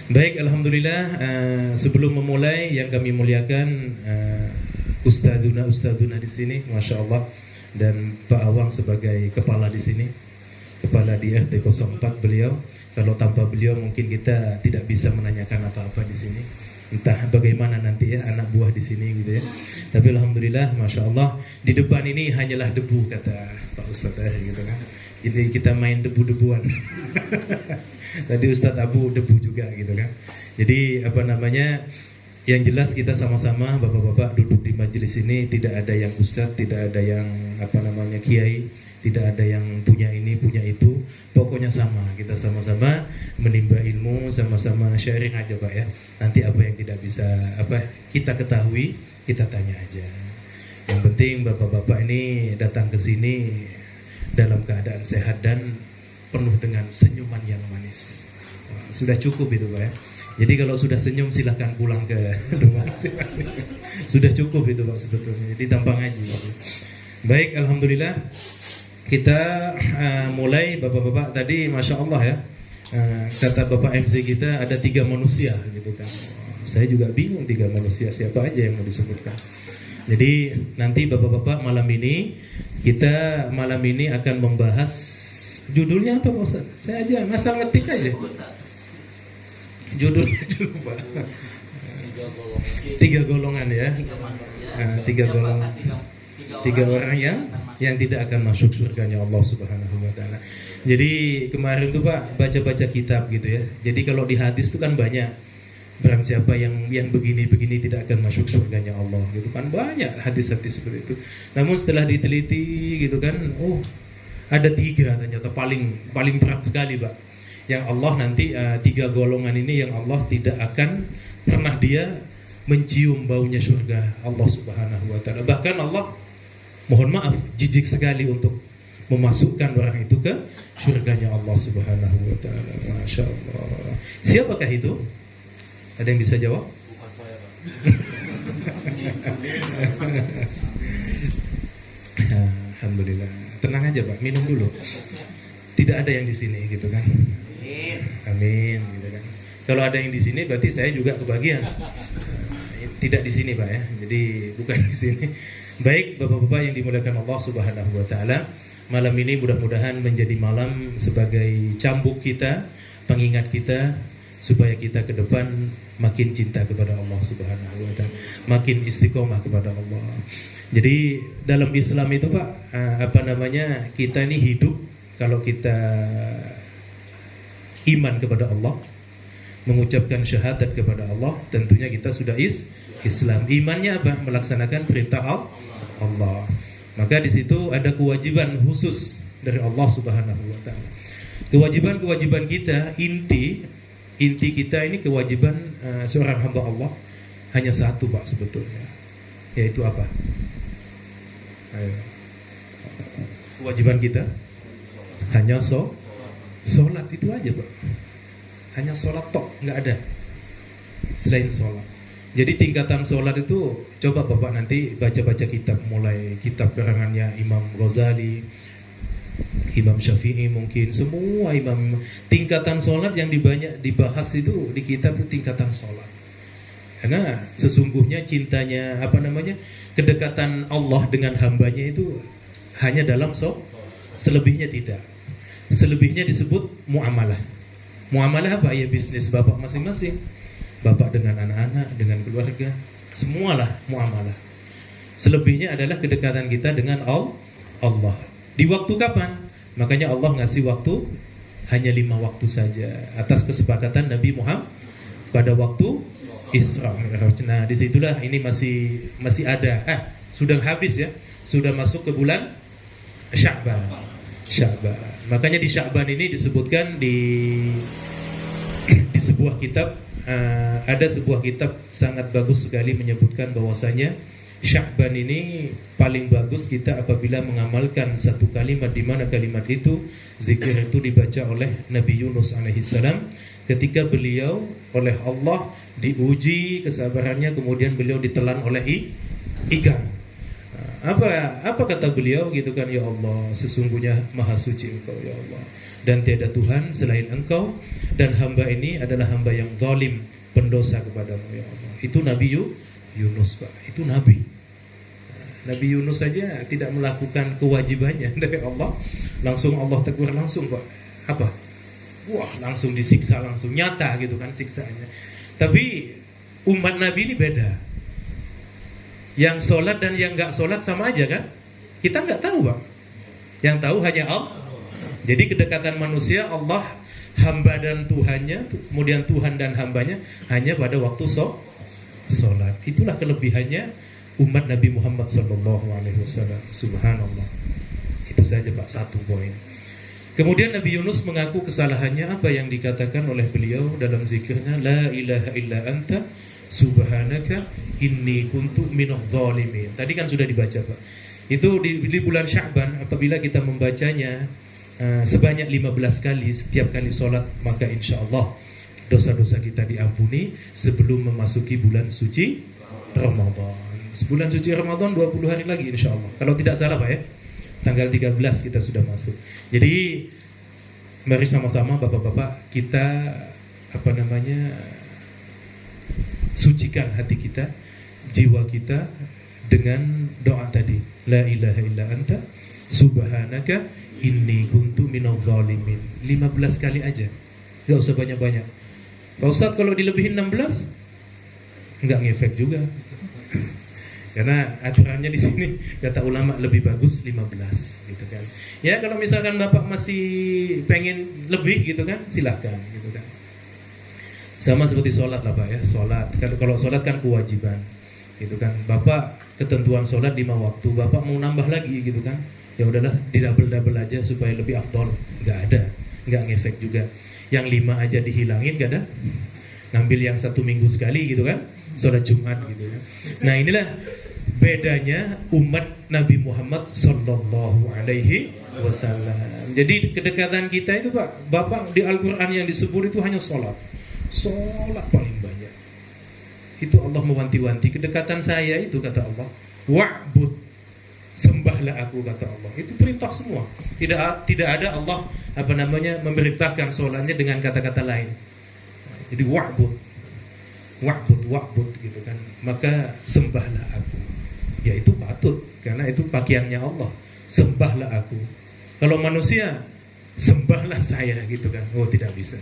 Baik, alhamdulillah. Sebelum memulai, yang kami muliakan ustadzuna di sini, masya Allah, dan Pak Awang sebagai kepala di sini, kepala di RT 04 beliau. Kalau tanpa beliau mungkin kita tidak bisa menanyakan apa-apa di sini. Entah bagaimana nanti ya anak buah di sini gitu ya. Tapi alhamdulillah, masya Allah, di depan ini hanyalah debu kata Pak Ustadz gitu kan. Jadi kita main debu-debuan. Tadi Ustadz Abu debu juga gitu kan. Jadi apa namanya? Yang jelas kita sama-sama bapak-bapak duduk di majelis ini, tidak ada yang ustadz, tidak ada yang apa namanya kiai, tidak ada yang punya ini punya itu. Pokoknya sama, kita sama-sama menimba ilmu, sama-sama sharing aja Pak ya. Nanti apa yang tidak bisa kita ketahui, kita tanya aja. Yang penting bapak-bapak ini datang ke sini dalam keadaan sehat dan penuh dengan senyuman yang manis. Sudah cukup itu Pak ya. Jadi kalau sudah senyum silahkan pulang ke rumah. Sudah cukup itu Pak sebetulnya. Jadi tanpa ngaji. Baik, alhamdulillah. Kita mulai bapak-bapak tadi, masya Allah ya. Kata Bapak MC kita ada 3 manusia gitu kan. Saya juga bingung 3 manusia siapa aja yang mau disebutkan. Jadi nanti bapak-bapak malam ini kita akan membahas judulnya apa Pak Ustaz? Saya aja ngasal ngetik aja. Judulnya coba 3 golongan ya. 3 golongan. 3 orang yang tidak akan masuk surganya Allah Subhanahu wa taala. Jadi kemarin tuh Pak baca-baca kitab gitu ya. Jadi kalau di hadis itu kan banyak, barang siapa yang begini-begini tidak akan masuk surganya Allah gitu kan, banyak hadis-hadis seperti itu. Namun setelah diteliti gitu kan, ada 3 ternyata paling berat sekali Pak. Yang Allah nanti 3 golongan ini yang Allah tidak akan pernah dia mencium baunya surga Allah Subhanahu wa taala. Bahkan Allah mohon maaf jijik sekali untuk memasukkan orang itu ke surganya Allah Subhanahu wa taala. Masya Allah. Siapakah itu? Ada yang bisa jawab? Bukan saya Pak. Alhamdulillah. Tenang aja Pak, minum dulu. Tidak ada yang di sini gitu kan. Amin gitu kan. Kalau ada yang di sini berarti saya juga kebagian. Tidak di sini Pak ya. Jadi bukan di sini. Baik Bapak-bapak yang dimuliakan Allah Subhanahu wa taala, malam ini mudah-mudahan menjadi malam sebagai cambuk kita, pengingat kita supaya kita ke depan makin cinta kepada Allah Subhanahu wa taala, makin istiqomah kepada Allah. Jadi dalam Islam itu Pak, kita ini hidup kalau kita iman kepada Allah, mengucapkan syahadat kepada Allah, tentunya kita sudah Islam. Imannya apa? Melaksanakan perintah Allah. Maka di situ ada kewajiban khusus dari Allah Subhanahu wa taala. Kewajiban kita inti kita ini kewajiban seorang hamba Allah hanya satu Pak sebetulnya. Yaitu apa? Ayo. Kewajiban kita hanya sholat itu aja Pak. Hanya sholat tok, nggak ada selain sholat. Jadi tingkatan sholat itu coba Bapak nanti baca-baca kitab, mulai kitab karangannya Imam Ghazali, Imam Syafi'i, mungkin semua imam. Tingkatan sholat yang dibahas itu di kitab itu tingkatan sholat. Karena sesungguhnya cintanya kedekatan Allah dengan hambanya itu hanya dalam selebihnya tidak. Selebihnya disebut muamalah. Muamalah apa? Ya bisnis bapak masing-masing. Bapak dengan anak-anak, dengan keluarga, semualah muamalah. Selebihnya adalah kedekatan kita dengan Allah. Di waktu kapan? Makanya Allah ngasih waktu hanya 5 waktu saja atas kesepakatan Nabi Muhammad pada waktu Isra. Nah, disitulah ini masih ada. Sudah habis ya, sudah masuk ke bulan Sya'ban. Makanya di Sya'ban ini disebutkan di sebuah kitab, ada sebuah kitab sangat bagus sekali menyebutkan bahwasanya Sya'ban ini paling bagus kita apabila mengamalkan satu kalimat, di mana kalimat itu, zikir itu dibaca oleh Nabi Yunus alaihissalam ketika beliau oleh Allah diuji kesabarannya, kemudian beliau ditelan oleh ikan. Apa kata beliau gitu kan, ya Allah, sesungguhnya maha suci Engkau ya Allah, dan tiada Tuhan selain Engkau, dan hamba ini adalah hamba yang zalim, pendosa kepadamu ya Allah. Itu Nabi Yunus Pak, itu Nabi. Nabi Yunus saja tidak melakukan kewajibannya dari Allah, langsung Allah tegur langsung Pak. Apa? Wah, langsung disiksa, langsung nyata gitu kan siksaannya. Tapi umat Nabi ini beda. Yang sholat dan yang gak sholat sama aja kan? Kita gak tahu Pak. Yang tahu hanya Allah. Jadi kedekatan manusia, Allah, hamba dan Tuhannya, kemudian Tuhan dan hambanya hanya pada waktu sholat. Itulah kelebihannya umat Nabi Muhammad SAW. Subhanallah. Itu saja Pak, satu poin. Kemudian Nabi Yunus mengaku kesalahannya, apa yang dikatakan oleh beliau dalam zikirnya, la ilaha illa anta subhanaka inni kuntu minadh dhalimin. Tadi kan sudah dibaca Pak. Itu di bulan Sya'ban, apabila kita membacanya sebanyak 15 kali setiap kali sholat, maka insya Allah dosa-dosa kita diampuni sebelum memasuki bulan suci Ramadan. Bulan suci Ramadan 20 hari lagi insya Allah, kalau tidak salah Pak ya. Tanggal 13 kita sudah masuk. Jadi mari sama-sama Bapak-bapak kita sucikan hati kita, jiwa kita dengan doa tadi, la ilaha illa anta subhanaka inni kuntu minadh dhalimin. 15 kali aja, gak usah banyak-banyak. Pak Ustadz kalau dilebihin 16 nggak ngefek juga. Karena aturannya di sini kata ulama lebih bagus 15 gitu kan. Ya kalau misalkan Bapak masih pengen lebih gitu kan, silahkan gitu kan. Sama seperti sholat lah Pak ya, sholat. Kalau sholat kan kewajiban gitu kan. Bapak ketentuan sholat 5 waktu, Bapak mau nambah lagi gitu kan, ya udahlah di double aja supaya lebih afdol. Nggak ada, nggak ngefek juga. Yang 5 aja dihilangin nggak ada. Ngambil yang 1 minggu sekali gitu kan, sholat Jumat gitu ya. Nah inilah bedanya umat Nabi Muhammad Sallallahu Alaihi Wasallam. Jadi kedekatan kita itu Pak, Bapak di Al-Quran yang disebut itu hanya sholat paling banyak. Itu Allah mewanti-wanti kedekatan saya itu, kata Allah, wa'bud, sembahlah aku, kata Allah. Itu perintah semua. Tidak ada Allah memerintahkan sholatnya dengan kata-kata lain. Jadi wa'bud gitu kan. Maka sembahlah aku. Ya itu patut, karena itu pakaiannya Allah. Sembahlah aku. Kalau manusia, sembahlah saya gitu kan. Oh tidak bisa.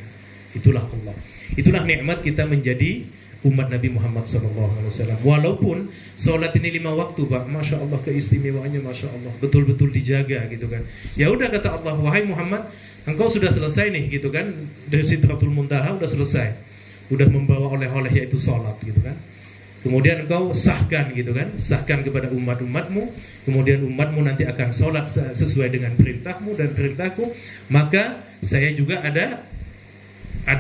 Itulah Allah. Itulah nikmat kita menjadi umat Nabi Muhammad SAW. Walaupun sholat ini 5 waktu Pak, Masya Allah keistimewaannya, Masya Allah, betul-betul dijaga gitu kan. Ya udah kata Allah, wahai Muhammad, engkau sudah selesai nih gitu kan, dari Sidratul Muntaha udah selesai, udah membawa oleh-oleh yaitu sholat gitu kan. Kemudian engkau sahkan gitu kan, sahkan kepada umat-umatmu. Kemudian umatmu nanti akan sholat sesuai dengan perintahmu dan perintahku. Maka saya juga ada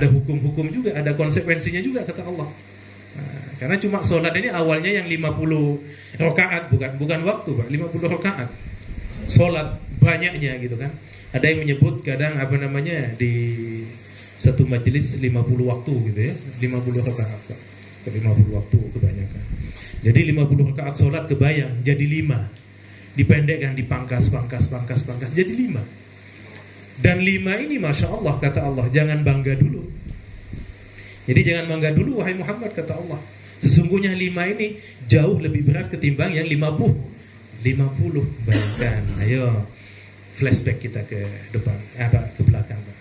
hukum-hukum juga, ada konsekuensinya juga, kata Allah. Nah, karena cuma sholat ini awalnya yang 50 rakaat, bukan waktu Pak, 50 rakaat. Sholat banyaknya gitu kan. Ada yang menyebut kadang di satu majelis 50 waktu gitu ya, 50 rakaat Pak. 50 waktu kebanyakan. Jadi 50 rakaat sholat kebayang jadi 5. Dipendekkan, dipangkas jadi 5. Dan 5 ini Masya Allah, kata Allah, jangan bangga dulu. Jadi jangan bangga dulu wahai Muhammad, kata Allah. Sesungguhnya 5 ini jauh lebih berat ketimbang yang 50. Bayangkan. Ayo flashback kita ke depan, ke belakang Pak.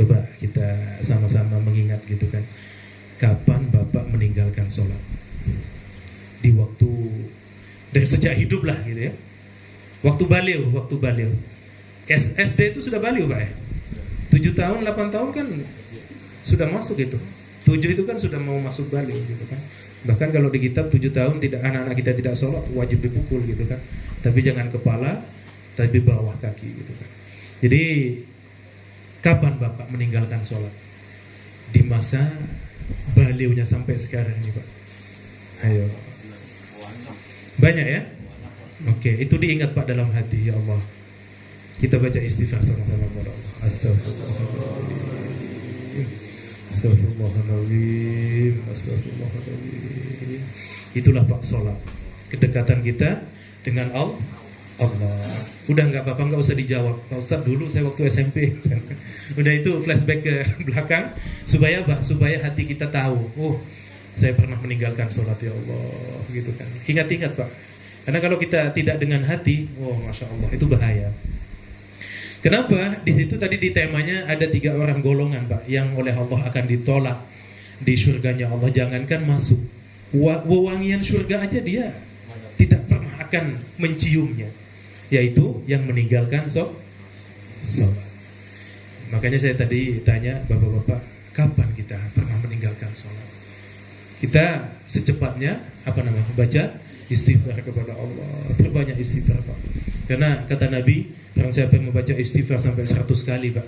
Coba kita sama-sama mengingat gitu kan. Kapan Bapak meninggalkan sholat? Di waktu, dari sejak hidup lah gitu ya. Waktu baliu. SD itu sudah baliu Pak ya. 7 tahun, 8 tahun kan sudah masuk itu. 7 itu kan sudah mau masuk baliu gitu kan. Bahkan kalau di kitab 7 tahun anak-anak kita tidak sholat, wajib dipukul gitu kan. Tapi jangan kepala, tapi bawah kaki gitu kan. Jadi kapan Bapak meninggalkan sholat? Di masa baliunya sampai sekarang ini Pak. Ayo. Banyak ya? Oke, itu diingat Pak dalam hati, ya Allah. Kita baca istighfar sama-sama kepada Allah. Astagfirullahaladzim. Itulah Pak sholat. Kedekatan kita dengan Allah. Udah nggak apa-apa, nggak usah dijawab. Pak Ustaz, dulu saya waktu SMP. Udah itu flashback ke belakang supaya hati kita tahu, oh saya pernah meninggalkan sholat ya Allah, gitu kan. Ingat-ingat Pak, karena kalau kita tidak dengan hati, oh masya Allah, itu bahaya. Kenapa? Di situ tadi di temanya ada 3 orang golongan Pak, yang oleh Allah akan ditolak di surganya Allah. Jangankan masuk, wewangian surga aja dia tidak pernah akan menciumnya, yaitu yang meninggalkan sholat. Makanya saya tadi tanya bapak-bapak, kapan kita pernah meninggalkan sholat? Kita secepatnya baca istighfar kepada Allah, perbanyak istighfar Pak. Karena kata Nabi, orang siapa yang membaca istighfar sampai 100 kali Pak,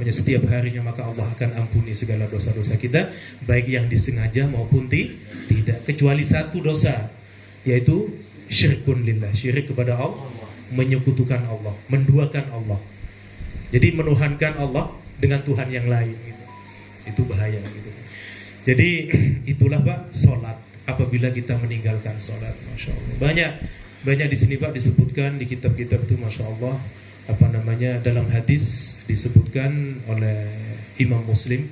setiap harinya, maka Allah akan ampuni segala dosa-dosa kita, baik yang disengaja maupun tidak, kecuali 1 dosa, yaitu syirkun lillah, syirik kepada Allah, menyekutukan Allah, menduakan Allah. Jadi menuhankan Allah dengan Tuhan yang lain gitu. Itu bahaya gitu. Jadi itulah Pak sholat. Apabila kita meninggalkan sholat, masya Allah. Banyak di sini Pak disebutkan di kitab-kitab itu, masya Allah. Dalam hadis disebutkan oleh Imam Muslim,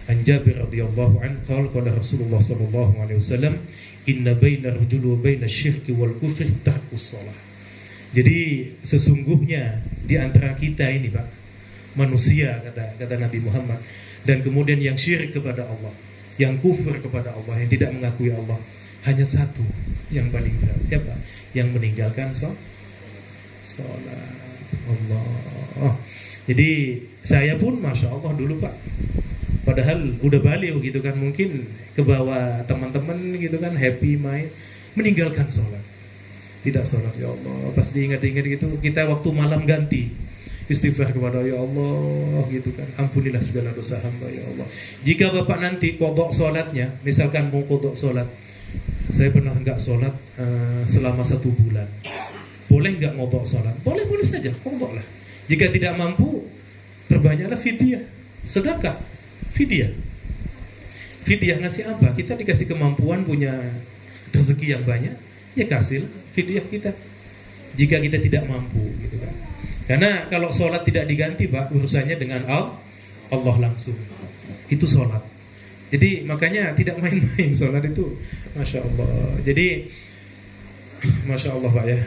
an Jabir radhiyallahu anhu qala Rasulullah sallallahu alaihi wasallam, inna bainar rajuli wa bainasy syirki wal kufri tarkus shalah. Jadi sesungguhnya di antara kita ini Pak, manusia, kata Nabi Muhammad, dan kemudian yang syirik kepada Allah, yang kufur kepada Allah, yang tidak mengakui Allah, hanya satu yang paling berat. Siapa? Yang meninggalkan sholat. Allah. Jadi saya pun masya Allah dulu Pak, padahal udah balik gitu kan, mungkin ke bawah teman-teman gitu kan, happy main, meninggalkan sholat, tidak sholat. Ya Allah, pas diingat-ingat gitu, kita waktu malam ganti istighfar kepada ya Allah gitu kan, ampunilah segala dosa hamba ya Allah. Jika Bapak nanti qadha sholatnya, misalkan mau qadha sholat, saya pernah enggak sholat selama 1 bulan, boleh enggak qadha sholat? Boleh saja, qadha lah. Jika tidak mampu, perbanyaklah fidyah, sedekah, fidyah ngasih apa? Kita dikasih kemampuan, punya rezeki yang banyak, ya kasih fidyah kita. Jika kita tidak mampu gitu kan. Karena kalau sholat tidak diganti Pak, urusannya dengan Allah langsung. Itu sholat. Jadi makanya tidak main-main sholat itu, masya Allah. Jadi masya Allah Pak ya,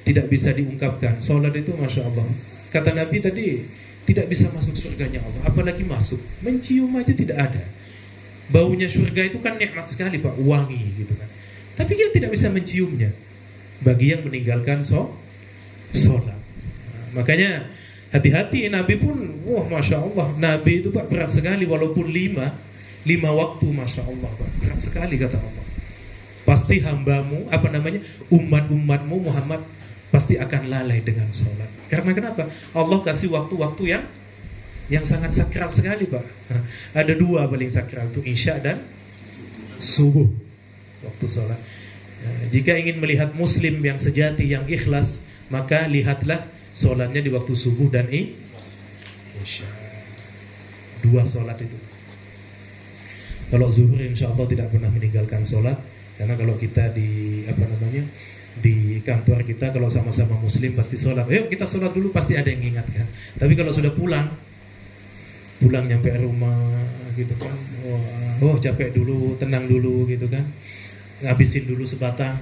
tidak bisa diungkapkan. Sholat itu masya Allah. Kata Nabi tadi, tidak bisa masuk surganya Allah, apalagi masuk, mencium aja tidak ada. Baunya surga itu kan nikmat sekali Pak, wangi gitu kan. Tapi dia tidak bisa menciumnya bagi yang meninggalkan sholat. Makanya hati-hati, Nabi pun, masya Allah, Nabi itu Pak berat sekali, walaupun 5 waktu, masya Allah Pak, berat sekali kata Allah. Pasti hambamu, umat-umatmu Muhammad pasti akan lalai dengan sholat. Karena kenapa? Allah kasih waktu-waktu yang sangat sakral sekali Pak. Ada 2 paling sakral, itu Isya dan subuh, waktu sholat. Jika ingin melihat muslim yang sejati, yang ikhlas, maka lihatlah sholatnya di waktu subuh dan Isya. 2 sholat itu. Kalau zuhur insya Allah tidak pernah meninggalkan sholat. Karena kalau kita di kantor kita, kalau sama-sama muslim pasti sholat. Ayo kita sholat dulu, pasti ada yang ingatkan. Tapi kalau sudah pulang nyampe rumah gitu kan, capek dulu, tenang dulu gitu kan, ngabisin dulu sebatang,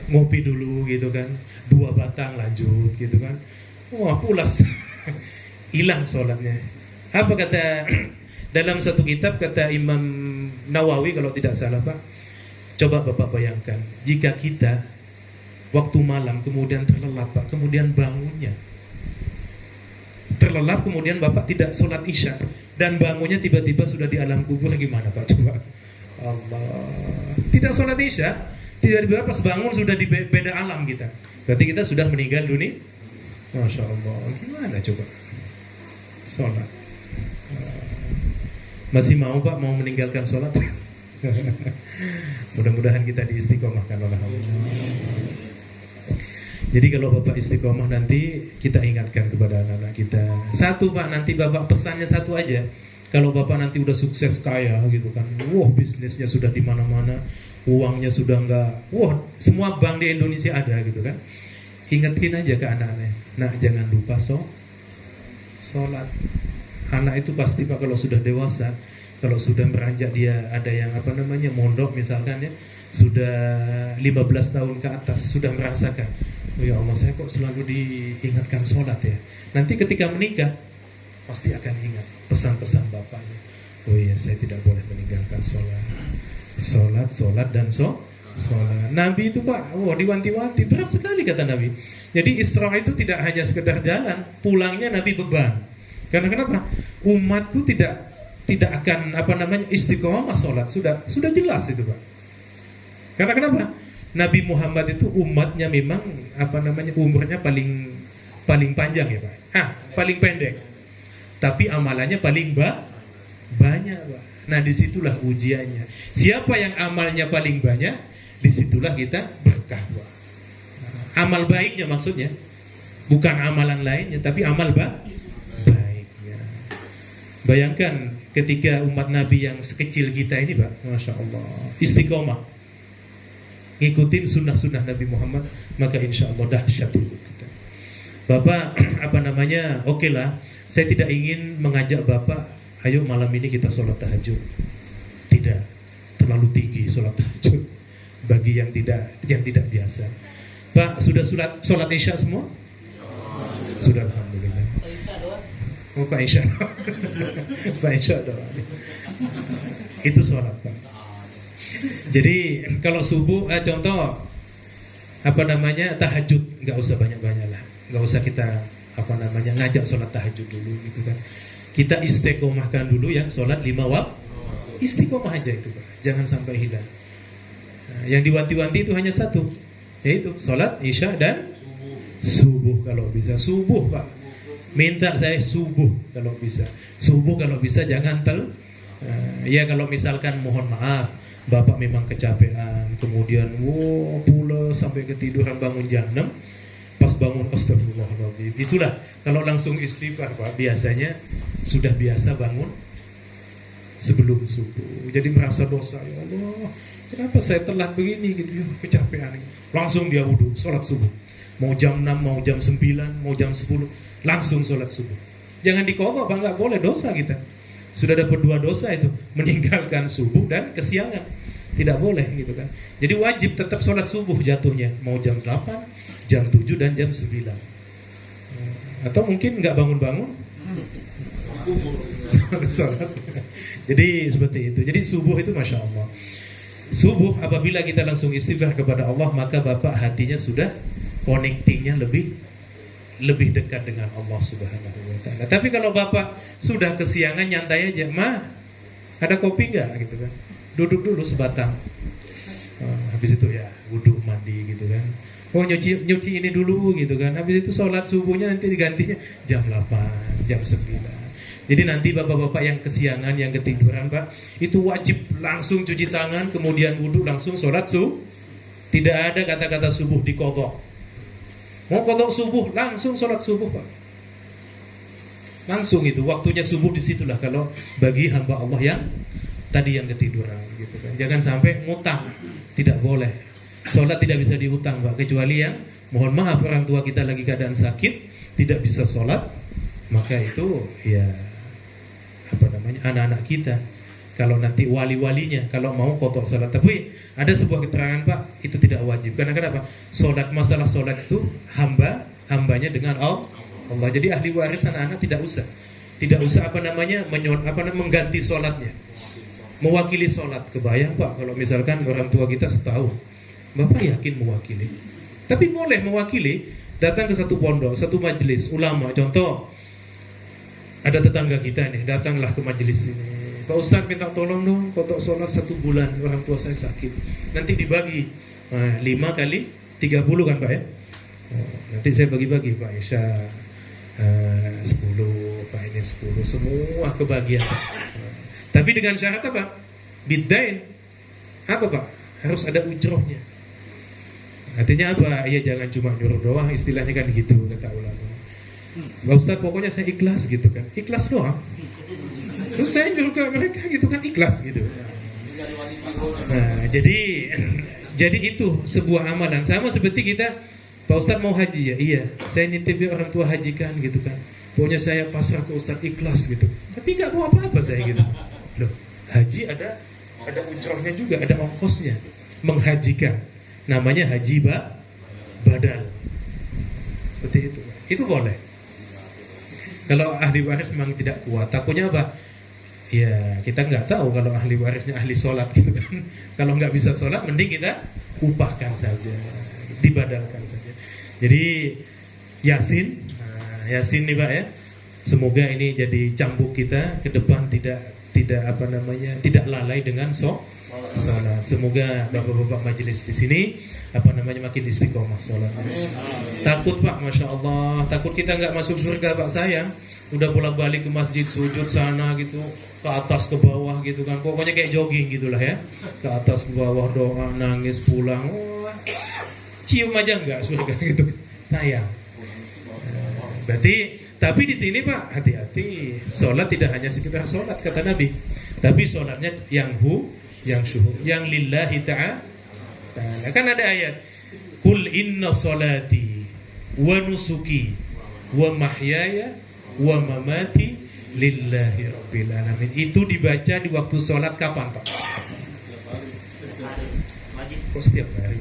ngopi dulu gitu kan, 2 batang lanjut gitu kan, pulas, hilang sholatnya. Apa kata dalam satu kitab, kata Imam Nawawi kalau tidak salah Pak, coba Bapak bayangkan, jika kita waktu malam kemudian terlelap Pak, kemudian bangunnya terlelap, kemudian Bapak tidak sholat Isya dan bangunnya tiba-tiba sudah di alam kubur, gimana Pak? Coba Allah, tidak sholat Isya, tiba-tiba pas bangun sudah di beda alam kita, berarti kita sudah meninggal dunia. Masya Allah, gimana coba sholat? Masih mau Pak, mau meninggalkan sholat? Mudah-mudahan kita diistiqomahkan oleh Allah. Jadi kalau Bapak istiqomah, nanti kita ingatkan kepada anak-anak kita. 1 Pak, nanti Bapak pesannya 1 aja. Kalau bapak nanti udah sukses kaya gitu kan, wah bisnisnya sudah di mana-mana, uangnya sudah enggak, wah semua bank di Indonesia ada gitu kan. Ingetin aja ke anak-anaknya, nah jangan lupa sholat. Anak itu pasti Pak kalau sudah dewasa, kalau sudah beranjak dia ada yang mondok misalkan ya, sudah 15 tahun ke atas sudah merasakan, oh ya Allah saya kok selalu diingatkan sholat ya. Nanti ketika menikah pasti akan ingat pesan-pesan bapaknya. Oh iya saya tidak boleh meninggalkan sholat dan sholat. Nabi itu Pak, diwanti-wanti, berat sekali kata Nabi. Jadi Isra itu tidak hanya sekedar jalan, pulangnya Nabi beban. Karena kenapa? Umatku tidak akan istiqomah sholat, sudah jelas itu Pak. Karena kenapa? Nabi Muhammad itu umatnya memang umurnya paling panjang ya Pak. Paling pendek. Tapi amalannya paling banyak Pak. Nah disitulah ujiannya. Siapa yang amalnya paling banyak, disitulah kita berkah Pak. Amal baiknya maksudnya, bukan amalan lainnya, tapi amal baiknya. Bayangkan ketika umat Nabi yang sekecil kita ini Pak, Masya Allah, istiqomah ngikutin sunnah-sunnah Nabi Muhammad, maka insya Allah dahsyat hidup kita. Bapak oke lah, saya tidak ingin mengajak Bapak, ayo malam ini kita sholat tahajud. Tidak, terlalu tinggi sholat tahajud bagi yang tidak biasa. Pak, sudah sholat isya semua? Sudah, alhamdulillah. Pak Isya doang. Pak Isya doang. Itu sholat Pak. Jadi kalau subuh contoh tahajud, nggak usah banyak-banyak lah, nggak usah kita ngajak sholat tahajud dulu gitu kan. Kita istiqomahkan dulu ya sholat 5 waktu, istiqomah aja itu Pak, jangan sampai hilang. Nah, yang diwanti-wanti itu hanya satu, yaitu sholat isya dan subuh. Kalau bisa subuh Pak, minta saya subuh kalau bisa jangan ya kalau misalkan mohon maaf Bapak memang kecapean, kemudian pulas sampai ketiduran, bangun jam 6, pas bangun astagfirullahaladzim. Itulah kalau langsung istighfar Pak, biasanya sudah biasa bangun sebelum subuh. Jadi merasa dosa, ya Allah, kenapa saya telat begini gitu ya, kecapean. Langsung dia wudhu, sholat subuh. Mau jam 6, mau jam 9, mau jam 10, langsung sholat subuh. Jangan dikokok Pak, nggak boleh, dosa kita. Sudah dapat 2 dosa itu, meninggalkan subuh dan kesiangan. Tidak boleh gitu kan. Jadi wajib tetap sholat subuh jatuhnya, mau jam 8, jam 7 dan jam 9. Atau mungkin nggak bangun-bangun sholat. Jadi seperti itu. Jadi subuh itu Masya Allah. Subuh apabila kita langsung istighfar kepada Allah, maka Bapak hatinya sudah connectingnya lebih dekat dengan Allah Subhanahu wa Ta'ala. Tapi kalau Bapak sudah kesiangan, nyantai aja, "Ma, ada kopi nggak?" gitu kan. Duduk dulu sebatang. Habis itu ya wudhu, mandi gitu kan. Nyuci ini dulu gitu kan. Habis itu sholat subuhnya nanti digantinya jam 8, jam 9. Jadi nanti bapak-bapak yang kesiangan, yang ketiduran Pak, itu wajib langsung cuci tangan, kemudian wudhu, langsung sholat subuh. Tidak ada kata-kata subuh dikodok. Mau kodok subuh, langsung sholat subuh Pak. Langsung itu, waktunya subuh disitulah kalau bagi hamba Allah yang tadi yang ketiduran gitu kan. Jangan sampai ngutang, tidak boleh. Sholat tidak bisa diutang Pak, kecuali yang mohon maaf orang tua kita lagi keadaan sakit, tidak bisa sholat, maka itu ya anak-anak kita. Kalau nanti wali-walinya kalau mau kotor sholat. Tapi ada sebuah keterangan Pak, itu tidak wajib. Karena kenapa? Masalah sholat itu hambanya dengan Allah. Jadi ahli waris anak-anak tidak usah mengganti sholatnya, mewakili sholat. Kebayang Pak kalau misalkan orang tua kita setahun, Bapak yakin mewakili? Tapi boleh mewakili, datang ke satu pondok, satu majelis ulama. Contoh, ada tetangga kita nih, datanglah ke majelis ini. Pak Ustadz minta tolong dong, kotok sholat 1 bulan, orang tua saya sakit. Nanti dibagi 5 kali 30 kan Pak ya. Nanti saya bagi-bagi Pak Isya 10, Pak ini 10, semua kebagian. Tapi dengan syarat apa? Bidain. Apa Pak? Harus ada ujrohnya. Artinya apa? Ya jangan cuma nyuruh doang, istilahnya kan gitu kata ulama. Pak Ustadz pokoknya saya ikhlas gitu kan. Ikhlas doang. Terus saya nyuruh ke mereka gitu kan, ikhlas gitu. Nah, jadi itu sebuah amalan. Sama seperti kita, Pak Ustadz mau haji ya, iya, saya nitipin orang tua hajikan gitu kan. Pokoknya saya pasrah ke Ustadz, ikhlas gitu. Tapi nggak mau apa-apa saya gitu. Loh, haji ada ujrohnya juga, ada ongkosnya. Menghajikan, namanya haji badal. Seperti itu. Itu boleh. Kalau ahli waris memang tidak kuat, takutnya apa? Ya kita nggak tahu kalau ahli warisnya ahli sholat gitu kan. Kalau nggak bisa sholat, mending kita upahkan saja, dibadalkan saja. Jadi Yasin, Yasin nih Pak ya. Semoga ini jadi cambuk kita ke depan, tidak tidak lalai dengan sholat. Semoga bapak-bapak majelis di sini makin istiqomah sholat. Takut Pak, masya Allah. Takut kita nggak masuk surga Pak, sayang. Udah bolak-balik ke masjid, sujud sana gitu, ke atas ke bawah gitu kan. Pokoknya kayak jogging gitulah ya. Ke atas ke bawah, doa, nangis, pulang. Wah, cium aja nggak surga gitu. Sayang. Berarti, tapi di sini Pak, hati-hati. Sholat tidak hanya sekedar sholat kata Nabi, tapi sholatnya yang syuhur, yang lillahi ta'ala. Kan ada ayat, Qul inna salati wa nusuki wa mahyaya wa mamati lillahi rabbil alamin. Itu dibaca di waktu sholat kapan Pak? Kok setiap hari?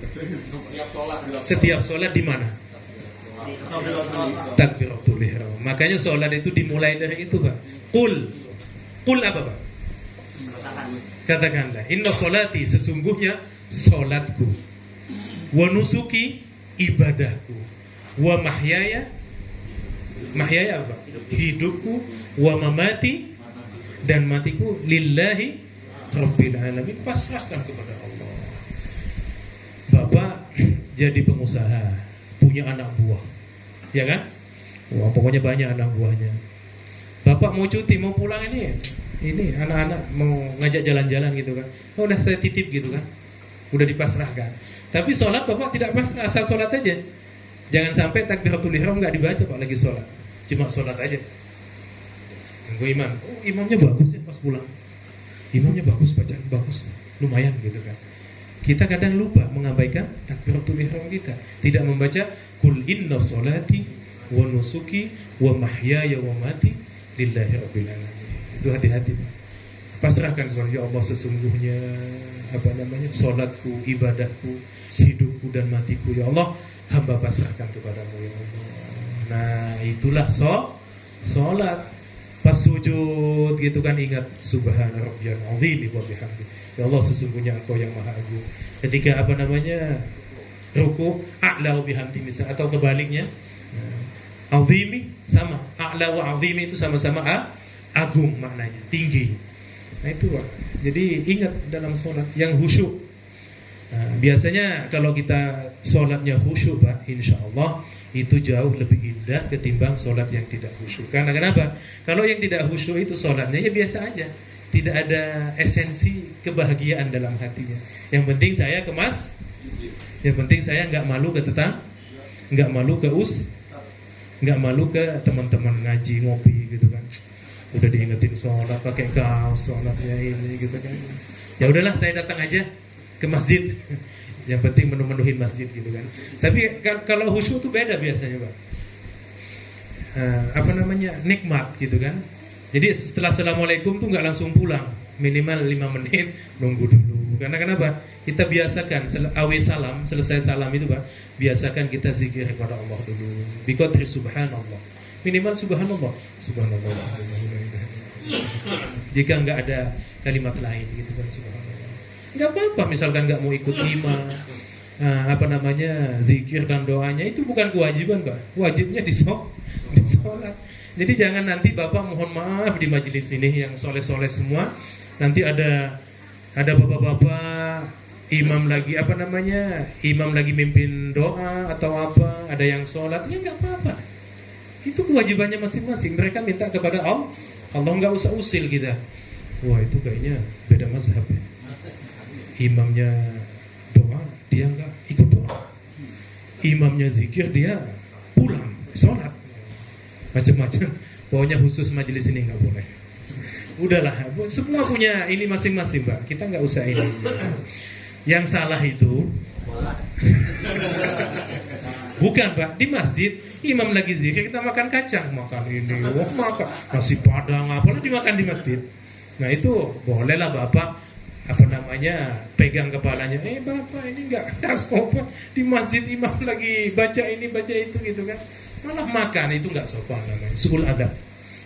Setiap sholat di mana? Takbiratul ihram. Makanya sholat itu dimulai dari itu Pak. Qul apa Pak? Katakanlah, inna sholati, sesungguhnya sholatku, wa nusuki, ibadahku, wa mahyaya apa? Hidupku, wa mamati, dan matiku, lillahi rabbil alamin, pasrahkan kepada Allah. Bapak jadi pengusaha, punya anak buah, ya kan? Wah, pokoknya banyak anak buahnya. Bapak mau cuti, mau pulang ini anak-anak mau ngajak jalan-jalan gitu kan. Oh, udah saya titip gitu kan. Udah dipasrahkan. Tapi sholat Bapak tidak pasrah, asal sholat aja. Jangan sampai takbiratul ihram enggak dibaca Pak lagi sholat. Cuma sholat aja. Nunggu imam. Oh, imamnya bagus ya pas pulang. Imamnya bagus, bacaan bagus. Lumayan gitu kan. Kita kadang lupa mengabaikan takbiratul ihram kita. Tidak membaca qul inna sholati wa nusuki wa mahyaya wa mati lillahi rabbil alamin. Itu hati-hati. Pasrahkan kepada ya Allah, sesungguhnya salatku, ibadahku, hidupku dan matiku ya Allah, hamba pasrahkan kepadamu ya Allah. Nah, itulah salat. Pas sujud gitu kan, ingat subhana rabbiyal azim wa bihamdi. Ya Allah, sesungguhnya Engkau yang maha agung. Ketika ruku, a'la wa bihamdi misal, atau kebaliknya. Azimi sama, a'la wa azimi itu sama-sama agung maknanya, tinggi. Nah itu Pak. Jadi ingat dalam sholat yang khusyuk. Nah, biasanya kalau kita sholatnya khusyuk Pak, insya Allah itu jauh lebih indah ketimbang sholat yang tidak khusyuk. Karena kenapa? Kalau yang tidak khusyuk itu sholatnya ya biasa aja, tidak ada esensi kebahagiaan dalam hatinya. Yang penting saya kemas, yang penting saya nggak malu ke tetangga, nggak malu ke nggak malu ke teman-teman ngaji ngopi gitu kan. Udah diingetin sholat pakai kaos, sholatnya ini gitu kan. Ya udahlah, saya datang aja ke masjid. Yang penting menuhin masjid gitu kan. Tapi kalau khusyuk tuh beda biasanya Pak. Nikmat gitu kan. Jadi setelah assalamualaikum tuh nggak langsung pulang, minimal 5 menit nunggu dulu. Karena kenapa? Kita biasakan selesai salam itu Pak, biasakan kita zikir kepada Allah dulu. Biqadri subhanallah. Minimal subhanallah. Jika nggak ada kalimat lain gitu kan, subhanallah. Nggak apa-apa misalkan nggak mau ikut imam, zikir dan doanya itu bukan kewajiban Pak. Wajibnya di sholat. Jadi jangan nanti Bapak mohon maaf di majelis ini yang soleh-soleh semua, nanti ada bapak-bapak imam lagi imam lagi mimpin doa atau apa, ada yang sholat, ya nggak apa-apa. Itu kewajibannya masing-masing. Mereka minta kepada Allah, nggak usah usil kita. Wah, itu kayaknya beda mazhab ya. Imamnya doa, dia nggak ikut doa. Imamnya zikir, dia pulang sholat. Macam-macam. Pokoknya khusus majelis ini nggak boleh. Udahlah, semua punya ini masing-masing, Pak. Kita nggak usah ini. Yang salah itu bukan, Pak, di masjid imam lagi zikir kita makan kacang, makan ini, makan nasi padang, apalah dimakan di masjid. Nah itu bolehlah Bapak pegang kepalanya, Bapak ini nggak sopan di masjid, imam lagi baca ini baca itu gitu kan, malah makan, itu nggak sopan namanya, suul adab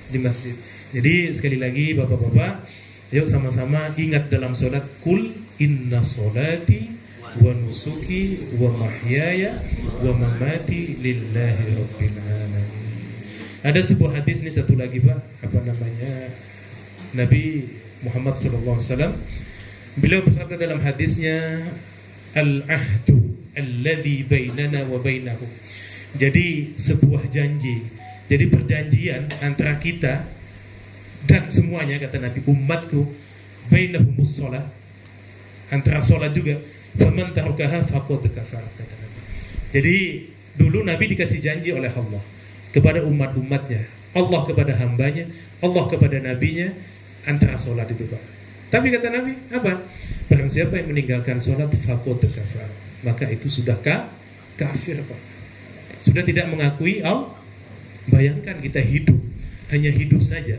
di masjid. Jadi sekali lagi Bapak-bapak, yuk sama-sama ingat dalam sholat, kul inna sholati wa nusuki wa mahyaya wa mamati lillahi rabbil alamin. Ada sebuah hadis nih, satu lagi Pak, Nabi Muhammad SAW, beliau bersabda dalam hadisnya, al-ahdu alladhi bainana wa bainahu. Jadi sebuah janji, jadi perjanjian antara kita dan semuanya, kata Nabi, umatku, bainahumus sholat, antara sholat juga, faman tarukaha faqad kafar, kata Nabi. Jadi dulu Nabi dikasih janji oleh Allah kepada umat-umatnya, Allah kepada hambanya, Allah kepada nabinya, antara sholat itu Pak. Tapi kata Nabi, apa? Barang siapa yang meninggalkan sholat faqad kafar, maka itu sudah kafir Pak. Sudah tidak mengakui Allah. Bayangkan kita hidup, hanya hidup saja,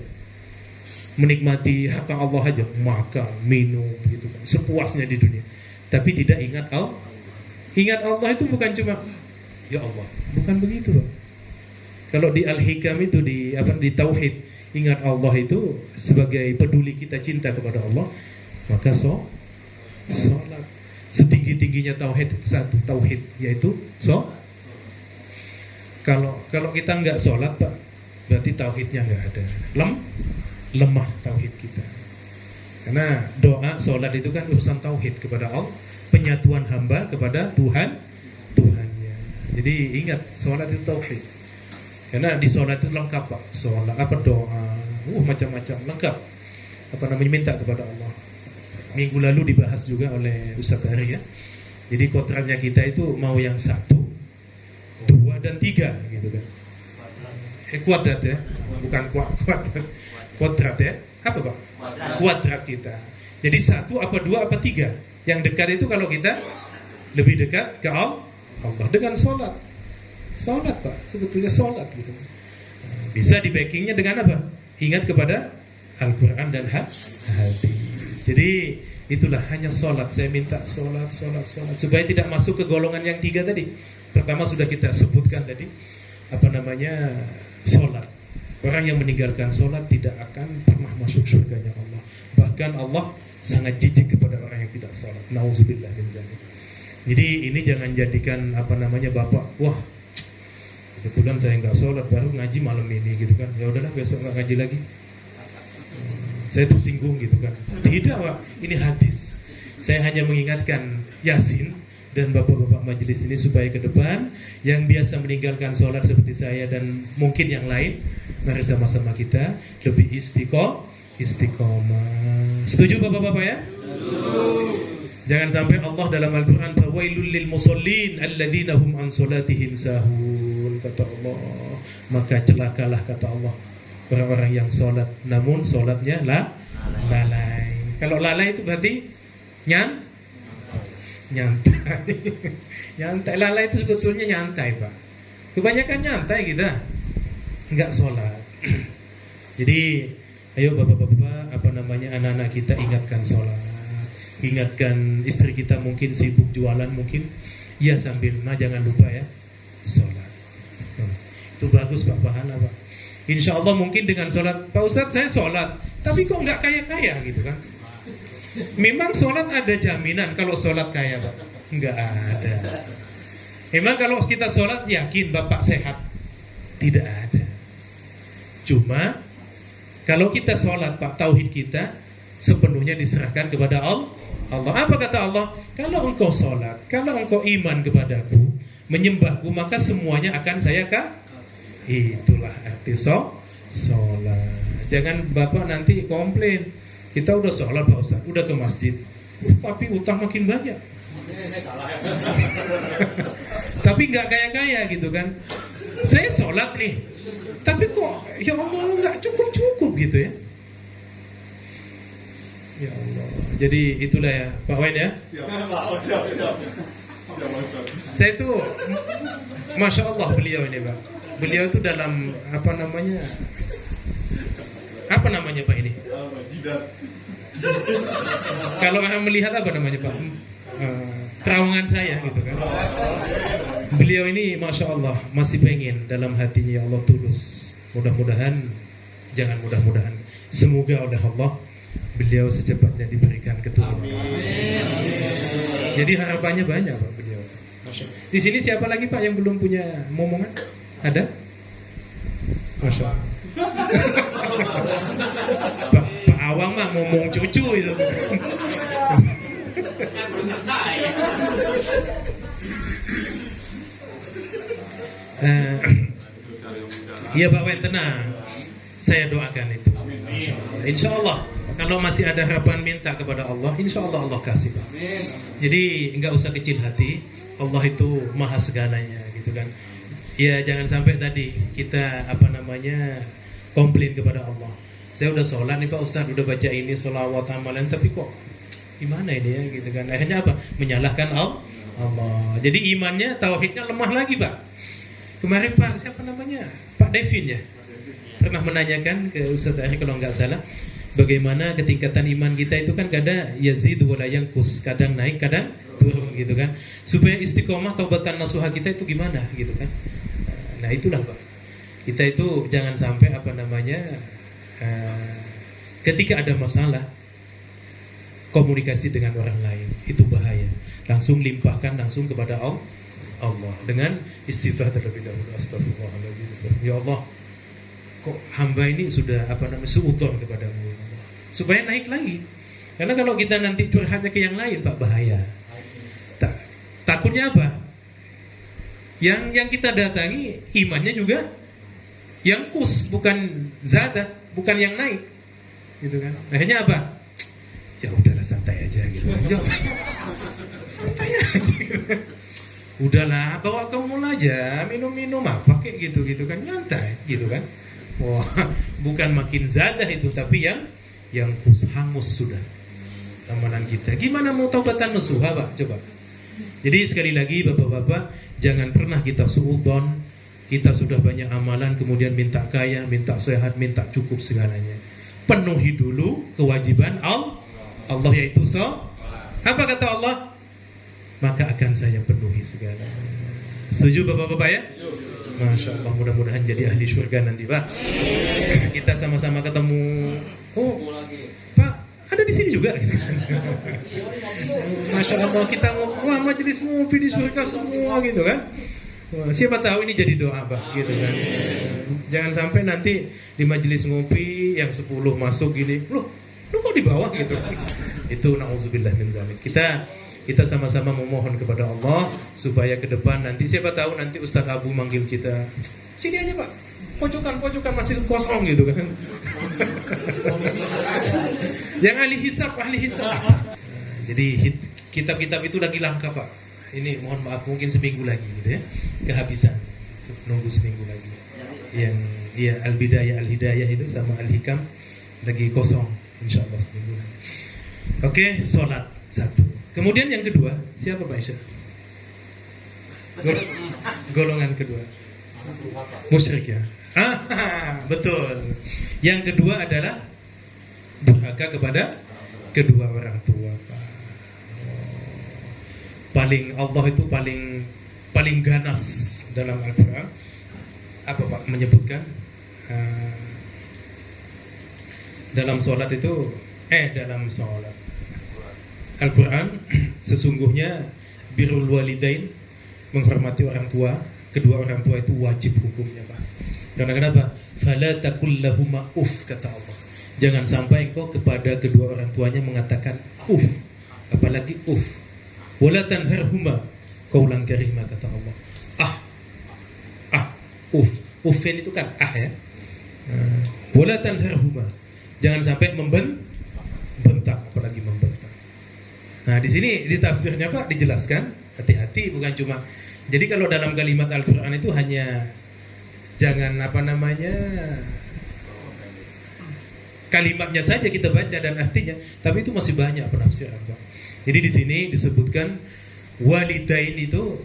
menikmati hak Allah aja, makan, minum gitu kan, sepuasnya di dunia, tapi tidak ingat Allah. Ingat Allah itu bukan cuma ya Allah, bukan begitu Pak. Kalau di Al-Hikam itu di tauhid, ingat Allah itu sebagai peduli kita cinta kepada Allah, maka sholat. Setinggi-tingginya tauhid, satu tauhid, yaitu sholat. Kalau kita nggak sholat Pak, berarti tauhidnya nggak ada, lemah tauhid kita. Karena doa, sholat itu kan urusan tauhid kepada Allah, penyatuan hamba kepada Tuhannya. Jadi ingat, sholat itu tauhid. Karena di sholat itu lengkap Pak. Sholat doa, macam-macam lengkap. Minta kepada Allah. Minggu lalu dibahas juga oleh Ustaz Ari ya. Jadi kodratnya kita itu mau yang 1, 2 dan 3 gitu kan. Kuadrat ya, bukan kuadrat. Kuadrat ya. Apa Pak? Kuadrat kita. Jadi 1 apa 2 apa 3. Yang dekat itu kalau kita lebih dekat ke Allah dengan sholat. Sholat Pak, sebetulnya sholat gitu. Bisa di backingnya dengan apa? Ingat kepada Al-Quran dan hadis. Jadi itulah, hanya sholat. Saya minta sholat supaya tidak masuk ke golongan yang 3 tadi. Pertama sudah kita sebutkan tadi, sholat. Orang yang meninggalkan sholat tidak akan pernah masuk surganya Allah. Bahkan Allah sangat jijik kepada orang yang tidak sholat. Nauzubillah min dzalik. Jadi ini jangan jadikan Bapak, wah kebetulan saya nggak sholat, baru ngaji malam ini gitu kan, ya udahlah besok nggak ngaji lagi, saya tersinggung gitu kan. Tidak Pak, ini hadis. Saya hanya mengingatkan Yasin dan bapak-bapak majelis ini supaya ke depan yang biasa meninggalkan sholat seperti saya dan mungkin yang lain, mari sama-sama kita lebih istiqomah. Setuju bapak-bapak ya? Jangan sampai Allah dalam Al-Quran, fawailul lil musallin alladzina hum an sholatihim sahun, kata Allah. Maka celakalah, kata Allah, orang-orang yang sholat namun sholatnya lalai. Kalau lalai itu berarti nyantai. Lalai itu sebetulnya nyantai Pak. Kebanyakan nyantai kita, nggak sholat. Jadi ayo bapak-bapak, anak-anak kita ingatkan sholat. Ingatkan istri kita mungkin sibuk jualan, mungkin ya sambil jangan lupa ya sholat. Itu bagus Pak, pahala Pak. Insya Allah mungkin dengan sholat, Pak Ustadz saya sholat, tapi kok nggak kaya-kaya gitu kan. Memang sholat ada jaminan kalau sholat kaya Pak? Nggak ada. Memang kalau kita sholat yakin Bapak sehat? Tidak ada. Cuma kalau kita sholat Pak, tauhid kita sepenuhnya diserahkan kepada Allah. Apa kata Allah? Kalau engkau sholat, kalau engkau iman kepadaku, menyembahku, maka semuanya akan saya kasih. Itulah arti sholat. Jangan Bapak nanti komplain, kita udah sholat Pak Ustaz, udah ke masjid, tapi utang makin banyak. Tapi nggak kaya-kaya gitu kan. Saya sholat nih, tapi kok ya Allah nggak cukup gitu ya. Ya Allah. Jadi itulah ya Pak Wen ya. Siap. Saya itu Masya Allah beliau ini Pak. Beliau itu dalam apa namanya Pak ini? Kalau orang melihat apa namanya Pak? Terawangan saya gitu kan. Beliau ini Masya Allah masih pengen dalam hatinya, ya Allah tulus. Mudah-mudahan, jangan mudah-mudahan, semoga oleh Allah beliau secepatnya diberikan keturunan. Jadi harapannya banyak Pak beliau. Di sini siapa lagi Pak yang belum punya momongan? Ada? Masya Allah. Pak Awang mah ngomong cucu itu. Iya Pak Wen, tenang. Saya doakan itu. Insya Allah. Kalau masih ada harapan minta kepada Allah, insya Allah Allah kasih Pak. Jadi nggak usah kecil hati. Allah itu maha segalanya gitu kan. Ya jangan sampai tadi kita komplain kepada Allah. Saya udah sholat nih Pak Ustaz, udah baca ini sholawat amalan, tapi kok gimana ini ya gitu kan. Akhirnya apa? Menyalahkan Allah. Jadi imannya, tauhidnya lemah lagi Pak. Kemarin Pak Pak Devin ya, pernah menanyakan ke Ustaz Ari kalau nggak salah, bagaimana ketingkatan iman kita itu kan kadang yazid wa la yanqus, kadang naik kadang turun gitu kan. Supaya istiqomah taubatan nasuha kita itu gimana gitu kan. Nah itulah Pak. Kita itu jangan sampai ketika ada masalah komunikasi dengan orang lain itu bahaya. Langsung limpahkan langsung kepada Allah dengan istighfar terlebih dahulu. Astagfirullahaladzim. Ya Allah, kok hamba ini sudah suudzon kepadamu ya Allah. Supaya naik lagi. Karena kalau kita nanti curhatnya ke yang lain Pak, bahaya. Takutnya apa? Yang kita datangi imannya juga yang bukan zada, bukan yang naik. Gitu kan. Akhirnya apa? Ya udahlah santai aja gitu. Santai aja. Udahlah, bawa ke mall aja, minum-minum apa kayak gitu kan, nyantai gitu kan. Wah, bukan makin zadah itu, tapi yang hangus sudah amalan kita. Gimana mau taubatan nasuha Pak? Coba. Jadi sekali lagi Bapak-bapak, jangan pernah kita suudzon. Kita sudah banyak amalan kemudian minta kaya, minta sehat, minta cukup segalanya. Penuhi dulu kewajiban Allah yaitu apa kata Allah? Maka akan saya penuhi segalanya. Setuju Bapak-bapak ya? Masya Allah, mudah-mudahan jadi ahli surga nanti Pak. Kita sama-sama ketemu. Oh Pak, ada di sini juga. Masya Allah, kita wah majelis ngopi di surga semua gitu kan. Wah, siapa tahu ini jadi doa Pak gitu kan. Jangan sampai nanti di majelis ngopi yang 10 masuk gini, lu kok di bawah gitu. Itu na'udzubillah min dzalik. Kita sama-sama memohon kepada Allah supaya ke depan nanti siapa tahu nanti Ustaz Abu manggil kita, sini aja Pak, pojokan masih kosong gitu kan. Yang ahli hisab. Jadi kitab-kitab itu lagi langka Pak. Ini mohon maaf mungkin seminggu lagi gitu ya, kehabisan. Nunggu seminggu lagi. Yang Al-Bidayah Al-Hidayah itu sama Al-Hikam lagi kosong, insyaallah seminggu lagi. Oke, sholat satu. Kemudian yang kedua, siapa Pak Isya? Golongan kedua. Musyrik ya. Betul. Yang kedua adalah durhaka kepada kedua orang tua Pak. Allah itu paling ganas dalam Al-Quran. Apa Pak menyebutkan? Dalam sholat itu dalam sholat Al-Quran sesungguhnya birrul walidain, menghormati orang tua, kedua orang tua itu wajib hukumnya Pak. Karena kenapa? Fala taqul lahuma kata Allah. Jangan sampai engkau kepada kedua orang tuanya mengatakan apalagi wala tanharhuma qaulan karima kata Allah. Uffin itu kan ya. Wala tanharhuma. Jangan sampai membentak, apalagi membentak. Nah, di sini di tafsirnya Pak dijelaskan, hati-hati bukan cuma. Jadi kalau dalam kalimat Al-Qur'an itu hanya jangan kalimatnya saja kita baca dan artinya, tapi itu masih banyak penafsiran, Pak. Jadi di sini disebutkan walidain itu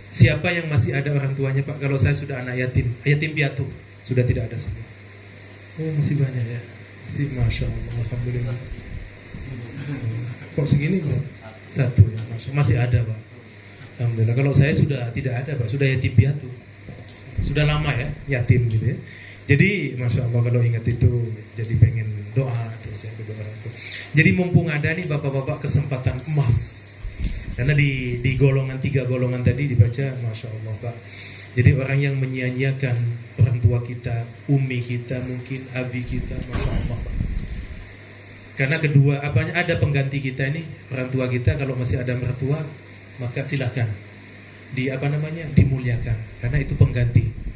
siapa yang masih ada orang tuanya, Pak. Kalau saya sudah anak yatim, yatim piatu, sudah tidak ada semua. Oh, masih banyak ya. Masih, Masya Allah, Alhamdulillah. Kok segini, Pak? Satu ya, masih ada, Pak. Alhamdulillah. Kalau saya sudah tidak ada, Pak. Sudah yatim piatu. Sudah lama ya, yatim gitu ya. Jadi, Masya Allah, kalau ingat itu, jadi pengen doa terus ya, kedua orang tua. Jadi mumpung ada nih bapak-bapak kesempatan emas. Karena di golongan 3 golongan tadi dibaca, Masya Allah, Pak. Jadi orang yang menyia-nyiakan orang tua kita, umi kita, mungkin abi kita, Masya Allah, Pak. Karena kedua, ada pengganti kita ini, orang tua kita. Kalau masih ada mertua, maka silakan dimuliakan. Karena itu pengganti.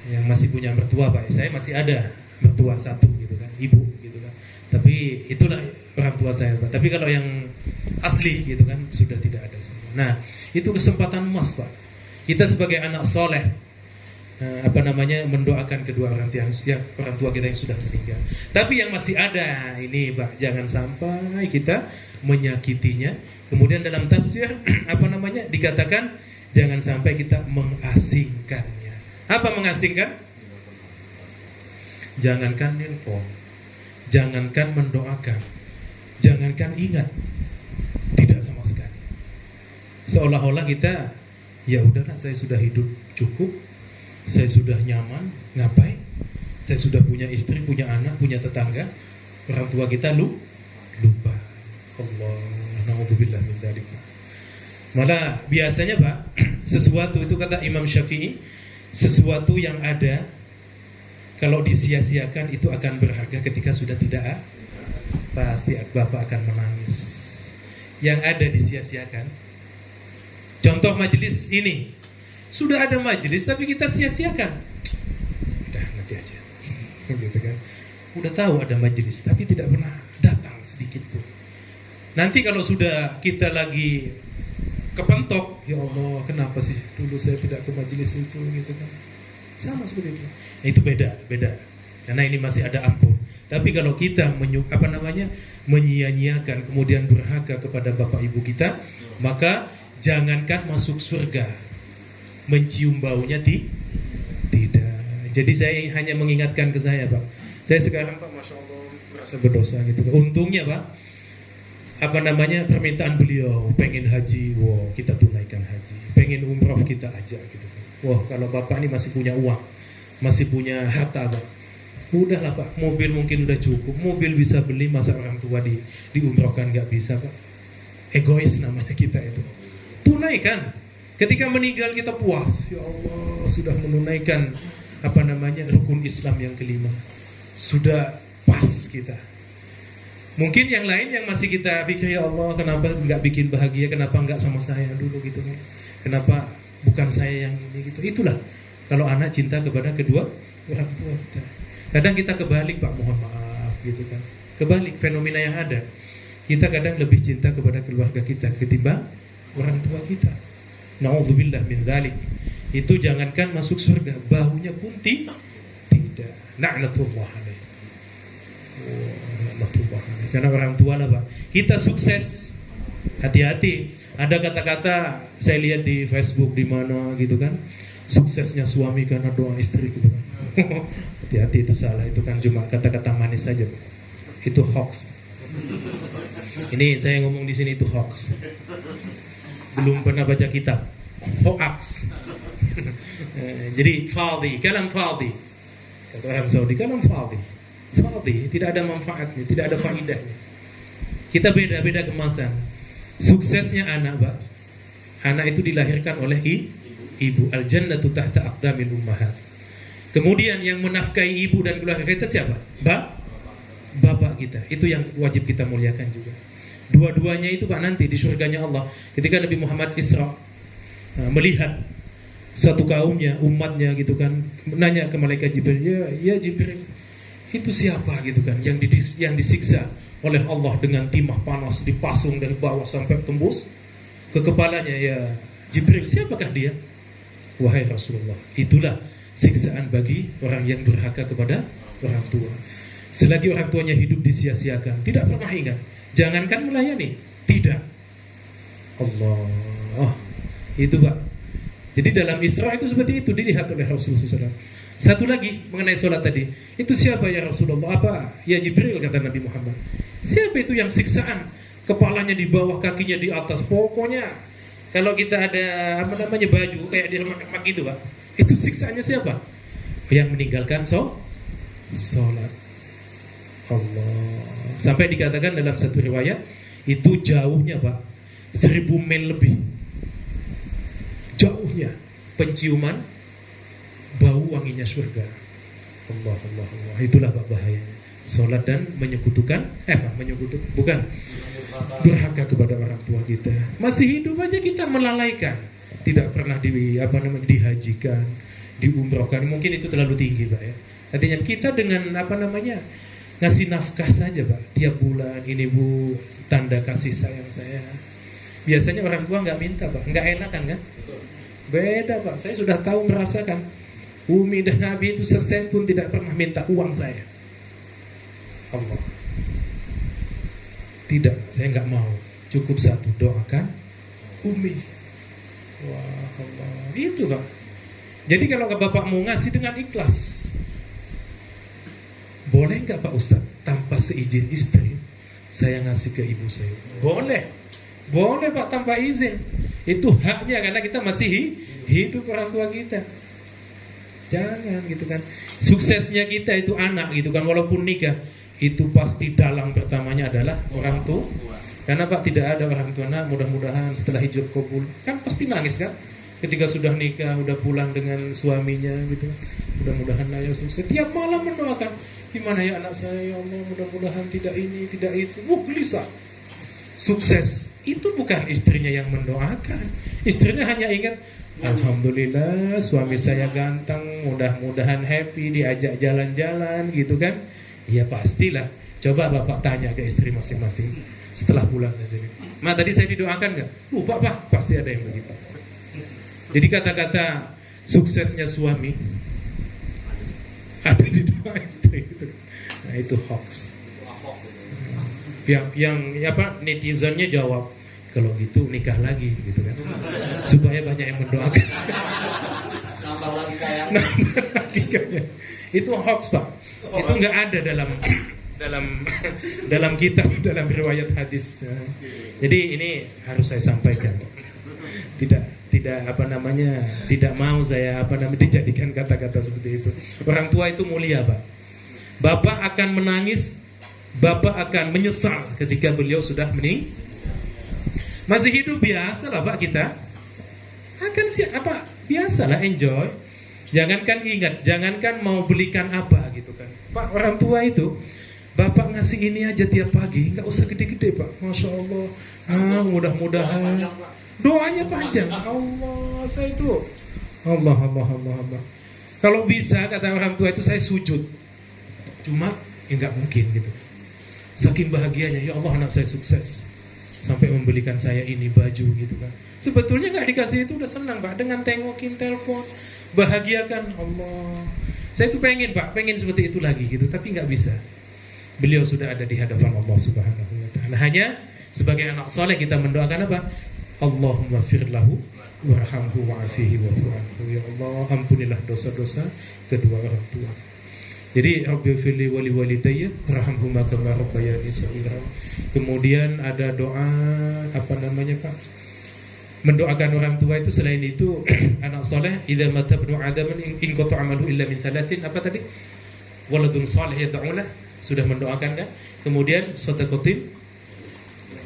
Yang masih punya mertua, Pak, saya masih ada mertua satu gitu kan, ibu gitu kan. Tapi itulah orang tua saya, Pak. Tapi kalau yang asli gitu kan sudah tidak ada semua. Nah, itu kesempatan emas, Pak. Kita sebagai anak soleh mendoakan kedua orang tua kita yang sudah meninggal. Tapi yang masih ada ini, Pak, jangan sampai kita menyakitinya. Kemudian dalam tafsir dikatakan jangan sampai kita mengasingkannya. Apa mengasingkan? Jangankan nelpon, jangankan mendoakan, jangankan ingat, tidak sama sekali. Seolah-olah kita, ya udahlah, saya sudah hidup cukup, saya sudah nyaman, ngapain? Saya sudah punya istri, punya anak, punya tetangga. Orang tua kita lupa. Allah, na'udzubillah min dzalik. Malah biasanya, Pak, sesuatu itu kata Imam Syafi'i, sesuatu yang ada kalau disia-siakan itu akan berharga ketika sudah tidak. Pasti Bapak akan menangis. Yang ada disia-siakan. Contoh majelis ini, sudah ada majelis tapi kita sia-siakan. Udah nanti aja. Gitu kan. Udah tahu ada majelis tapi tidak pernah datang sedikit pun. Nanti kalau sudah kita lagi kepentok, ya Allah, kenapa sih dulu saya tidak ke majelis itu gitu kan. Sama seperti itu. Itu beda. Karena ini masih ada ampun. Tapi kalau kita menyia-nyiakan kemudian durhaka kepada bapak ibu kita, maka jangankan masuk surga, mencium baunya tidak. Jadi saya hanya mengingatkan ke saya, Pak. Saya sekarang, Pak, Masya Allah, merasa berdosa gitu. Untungnya, Pak, permintaan beliau pengen haji, wow, kita tunaikan haji. Pengen umroh, kita ajak gitu. Wah, kalau Bapak ini masih punya uang, masih punya harta, Pak, udahlah, Pak, mobil mungkin udah cukup. Mobil bisa beli, masa orang tua diumrohkan nggak bisa, Pak. Egois namanya kita itu. Tunaikan. Ketika meninggal kita puas, ya Allah, sudah menunaikan rukun Islam yang kelima. Sudah pas kita. Mungkin yang lain yang masih kita pikir, ya Allah, kenapa nggak bikin bahagia, kenapa nggak sama saya dulu gitu kan? Kenapa bukan saya yang ini gitu? Itulah kalau anak cinta kepada kedua orang tua kita. Kadang kita kebalik, Pak, mohon maaf gitu kan. Kebalik fenomena yang ada. Kita kadang lebih cinta kepada keluarga kita ketimbang orang tua kita. Na'udzubillah min dzalik. Itu jangankan masuk surga, baunya pun tidak. Na'natullah alaih. Karena orang tua lah, Pak. Kita sukses. Hati-hati. Ada kata-kata saya lihat di Facebook di mana gitu kan. Suksesnya suami karena doa istri gitu kan. Hati-hati, itu salah. Itu kan cuma kata-kata manis saja, Pak. Itu hoax. Ini saya ngomong di sini itu hoax. Belum pernah baca kitab. Hoax. Jadi fadhi, kalam fadhi. Kata orang Saudi, kalam fadhi. Fadhi, tidak ada manfaatnya, tidak ada faedahnya. Kita beda-beda kemasan. Suksesnya anak, Pak. Anak itu dilahirkan oleh ibu. Al-jannatu tahta aqdamil ummahat. Kemudian yang menafkahi ibu dan keluarga kita siapa? Bapak kita. Itu yang wajib kita muliakan juga. Dua-duanya itu, Pak, nanti di surganya Allah. Ketika Nabi Muhammad Isra melihat suatu kaumnya, umatnya gitu kan, nanya ke malaikat Jibril, ya Jibril, itu siapa gitu kan, yang disiksa oleh Allah dengan timah panas, dipasung dari bawah sampai tembus ke kepalanya. Ya Jibril, siapakah dia? Wahai Rasulullah, itulah siksaan bagi orang yang durhaka kepada orang tua. Selagi orang tuanya hidup disia-siakan, tidak pernah ingat. Jangankan melayani, tidak. Allah, itu Pak. Jadi dalam Isra itu seperti itu dilihat oleh Rasulullah SAW. Satu lagi mengenai sholat tadi, itu siapa ya Rasulullah? Apa? Ya Jibril, kata Nabi Muhammad. Siapa itu yang siksaan? Kepalanya di bawah, kakinya di atas. Pokoknya kalau kita ada baju kayak di rumah gitu Pak, itu siksaannya siapa? Yang meninggalkan sholat. Allah. Sampai dikatakan dalam satu riwayat, itu jauhnya Pak 1000 mil lebih. Jauhnya penciuman bau wanginya surga. Allah. Itulah Pak bahayanya sholat dan menyekutukan bukan durhaka kepada orang tua kita. Masih hidup aja kita melalaikan, tidak pernah dihajikan, diumrohkan. Mungkin itu terlalu tinggi Pak ya. Artinya kita dengan ngasih nafkah saja Pak tiap bulan, ini Bu tanda kasih sayang saya. Biasanya orang tua nggak minta Pak, nggak enakan kan? Beda Pak, saya sudah tahu merasakan. Umi dan Nabi itu sesen pun tidak pernah minta uang saya. Allah. Tidak, saya nggak mau. Cukup satu, doakan Umi. Wah Allah, itu Pak. Jadi kalau Bapak mau ngasih dengan ikhlas, boleh nggak Pak Ustadz tanpa seizin istri saya ngasih ke ibu saya? Boleh Pak tanpa izin. Itu haknya karena kita masih hidup orang tua kita. Jangan gitu kan. Suksesnya kita itu anak gitu kan, walaupun nikah itu pasti dalang pertamanya adalah orang tua. Karena Pak tidak ada orang tua mudah-mudahan setelah hijab kabul kan pasti nangis kan. Ketika sudah nikah, udah pulang dengan suaminya gitu. Mudah-mudahan ayah sukses. Tiap malam mendoakan, gimana ya anak saya, ya Allah, mudah-mudahan tidak ini, tidak itu. Gelisah. Sukses itu bukan istrinya yang mendoakan. Istrinya hanya ingat, alhamdulillah suami saya ganteng, mudah-mudahan happy, diajak jalan-jalan gitu kan. Ya pastilah. Coba Bapak tanya ke istri masing-masing setelah pulang dari sini. Ma tadi saya didoakan nggak? Lupa Pak, pasti ada yang begitu. Jadi kata-kata suksesnya suami ada di doa istri itu. Nah itu hoax. Yang netizennya jawab, kalau gitu nikah lagi gitu kan, supaya banyak yang mendoakan. Nambah lagi kayaknya. Itu hoax Pak. Itu nggak ada dalam kitab, dalam riwayat hadis. Jadi ini harus saya sampaikan. Tidak mau saya dijadikan kata-kata seperti itu. Orang tua itu mulia Pak. Bapak akan menangis, Bapak akan menyesal ketika beliau sudah meninggal. Masih hidup biasa lah Pak kita. Biasalah enjoy. Jangankan mau belikan apa gitu kan. Pak orang tua itu, Bapak ngasih ini aja tiap pagi, nggak usah gede-gede Pak. Masya Allah. Mudah-mudahan. Doanya panjang. Allah, saya itu. Allah. Kalau bisa kata orang tua itu saya sujud. Cuma ya nggak mungkin gitu. Saking bahagianya, ya Allah anak saya sukses. Sampai membelikan saya ini baju gitu kan. Sebetulnya nggak dikasih itu udah senang Pak. Dengan tengokin telepon, bahagiakan Allah. Saya tuh pengen seperti itu lagi gitu, tapi nggak bisa. Beliau sudah ada di hadapan Allah Subhanahu wa ta'ala. Hanya sebagai anak soleh kita mendoakan apa? Allahumma firlahu warhamhu wa'afihi wa'fu anhu. Ya Allah, ampunilah dosa-dosa kedua orang tua. Jadi Rabbi firli wali walidayya warhamhuma kama rabbayani shaghira. Kemudian ada doa Pak? Mendoakan orang tua itu selain itu anak soleh, idza mata ibnu adam in qata amalu illa min salatin, apa tadi? Waladun salih yad'ulah, sudah mendoakan kan? Kemudian sedekah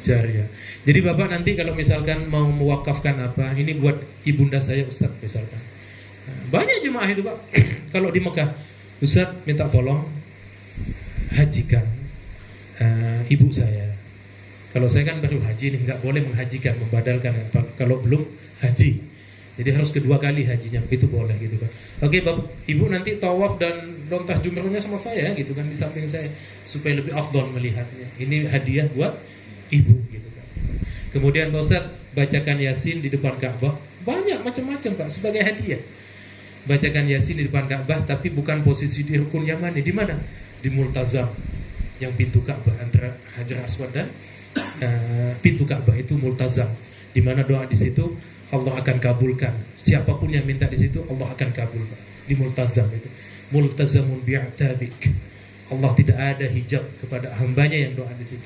jariah. Jadi Bapak nanti kalau misalkan mau mewakafkan apa, ini buat ibunda saya Ustaz misalkan. Banyak jemaah itu Pak. Kalau di Mekah, Ustaz minta tolong hajikan ibu saya. Kalau saya kan baru haji nih, nggak boleh menghajikan, membadalkan kalau belum haji. Jadi harus kedua kali hajinya, itu boleh gitu kan. Oke Bapak, Ibu nanti tawaf dan lontah jumrahnya sama saya gitu kan, di samping saya, supaya lebih afdal melihatnya. Ini hadiah buat Ibu gitu kan. Kemudian Pak Ustaz bacakan Yasin di depan Ka'bah. Banyak macam-macam Pak sebagai hadiah. Bacakan Yasin di depan Ka'bah, tapi bukan posisi di rukun Yamani. Di mana? di Multazam, yang pintu Ka'bah antara Hajar Aswad dan pintu Ka'bah itu Multazam, di mana doa di situ Allah akan kabulkan. Siapapun yang minta di situ Allah akan kabul, Pak. Di Multazam itu. Multazamun bi'atabik. Allah tidak ada hijab kepada hambanya yang doa di situ.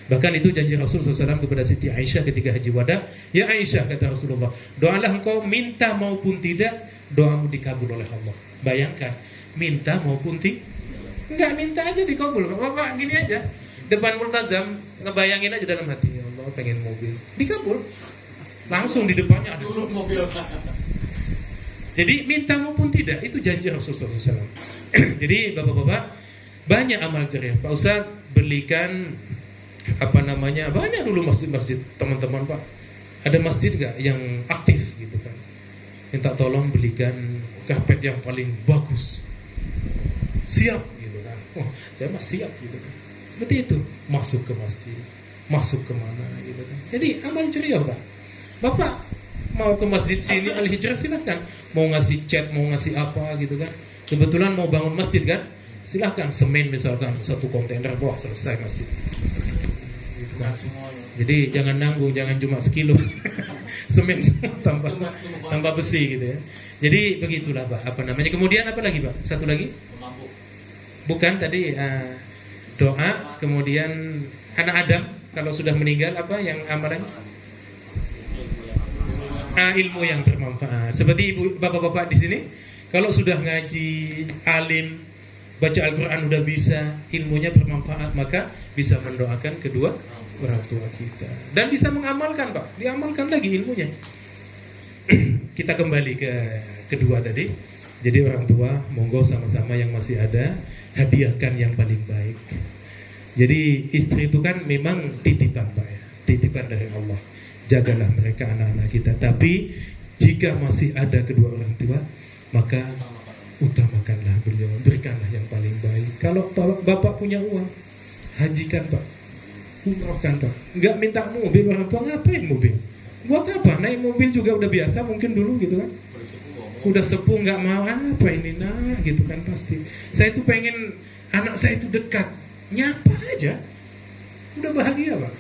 Bahkan itu janji Rasul SAW kepada Siti Aisyah ketika haji wada. Ya Aisyah, kata Rasulullah, doalah engkau minta maupun tidak, doamu dikabul oleh Allah. Bayangkan, minta maupun tidak, enggak, minta aja dikabul. Bapak gini aja, depan Multazam, ngebayangin aja dalam hati, ya Allah pengen mobil, dikabul. Langsung di depannya ada mobil. Jadi minta maupun tidak, itu janji Rasulullah SAW. Jadi bapak-bapak, banyak amal jariah. Pak Ustaz belikan banyak dulu masjid-masjid, teman-teman Pak. Ada masjid nggak yang aktif gitu kan? Minta tolong belikan karpet yang paling bagus. Siap gitu kan? Oh, saya mah siap gitu kan. Seperti itu, masuk ke masjid, masuk kemana gitu kan. Jadi amal jariah Pak. Bapak mau ke masjid sini Al-Hijrah silahkan. Mau ngasih cat, mau ngasih apa gitu kan. Kebetulan mau bangun masjid kan, silahkan semen misalkan 1 kontainer, wah selesai masjid. Gitu kan. Jadi jangan nanggung, jangan cuma sekilo. Semen semua tambah besi gitu ya. Jadi begitulah Pak. Kemudian apa lagi Pak? Satu lagi? Bukan tadi doa, kemudian anak Adam kalau sudah meninggal apa yang amalannya? Ilmu yang bermanfaat. Seperti ibu bapak-bapak di sini, kalau sudah ngaji, alim, baca Al-Quran udah bisa, ilmunya bermanfaat, maka bisa mendoakan kedua orang tua kita dan bisa mengamalkan Pak, diamalkan lagi ilmunya. Kita kembali ke kedua tadi. Jadi orang tua, monggo sama-sama yang masih ada, hadiahkan yang paling baik. Jadi istri itu kan memang titipan Pak ya, titipan dari Allah. Jagalah mereka, anak-anak kita. Tapi jika masih ada kedua orang tua, maka utamakanlah beliau, berikanlah yang paling baik. Kalau bapak punya uang, hajikan Pak, umrohkan Pak. Enggak minta mobil orang tua, ngapain mobil? Buat apa? Naik mobil juga udah biasa mungkin dulu gitu kan. Udah sepuh nggak mau apa ini nak gitu kan pasti. Saya tuh pengen anak saya itu dekat, nyapa aja, udah bahagia Pak.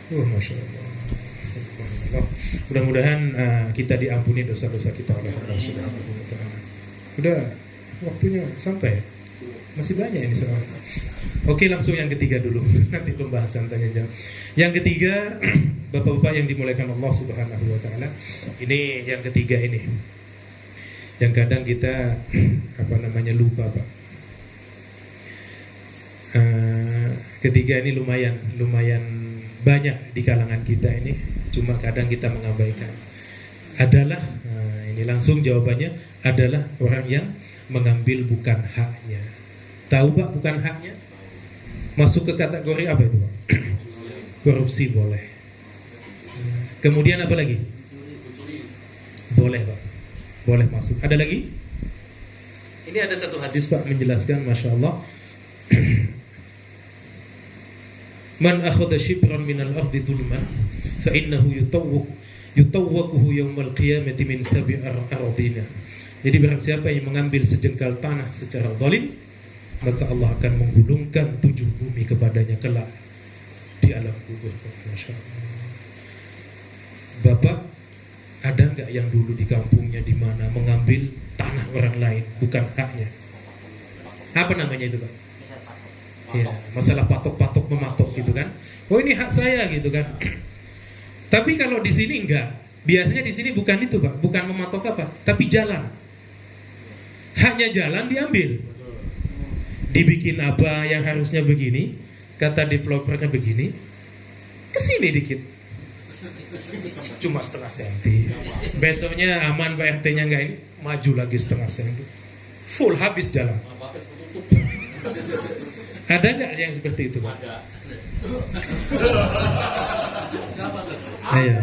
Masya Allah. Mudah-mudahan kita diampuni dosa-dosa kita oleh Allah Subhanahu wa Ta'ala. Udah waktunya sampai, masih banyak ini soal. Oke, langsung yang ketiga dulu. Nanti pembahasan tanya jawab. Yang ketiga, bapak-bapak yang dimuliakan Allah Subhanahu wa Ta'ala. Ini yang ketiga ini, yang kadang kita lupa Pak. Ketiga ini lumayan banyak di kalangan kita ini, cuma kadang kita mengabaikan. Adalah ini langsung jawabannya adalah orang yang mengambil bukan haknya. Tahu Pak bukan haknya? Masuk ke kategori apa itu Pak? Korupsi boleh. Kemudian apa lagi? Boleh Pak, boleh masuk. Ada lagi? Ini ada satu hadis Pak menjelaskan, Masya Allah. Man akhadha shibran minal ardi dhulman fa innahu yutawwaquhu yawmal qiyamati min sab'i ardina. Jadi barang siapa yang mengambil sejengkal tanah secara zalim, maka Allah akan menggulungkan 7 bumi kepadanya kelak di alam kubur. Masya Allah. Bapak ada nggak yang dulu di kampungnya di mana mengambil tanah orang lain bukan haknya? Apa namanya itu Pak? Ya, masalah patok-patok mematok gitu kan. Oh ini hak saya gitu kan. Tapi kalau di sini enggak. Biasanya di sini bukan itu Pak, bukan mematok apa, tapi jalan. Haknya jalan diambil. Dibikin apa yang harusnya begini, kata developernya begini, kesini dikit. Cuma setengah senti. Besoknya aman Pak RT-nya enggak ini, maju lagi setengah senti. Full habis jalan. Ada nggak yang seperti itu Pak? Ayo.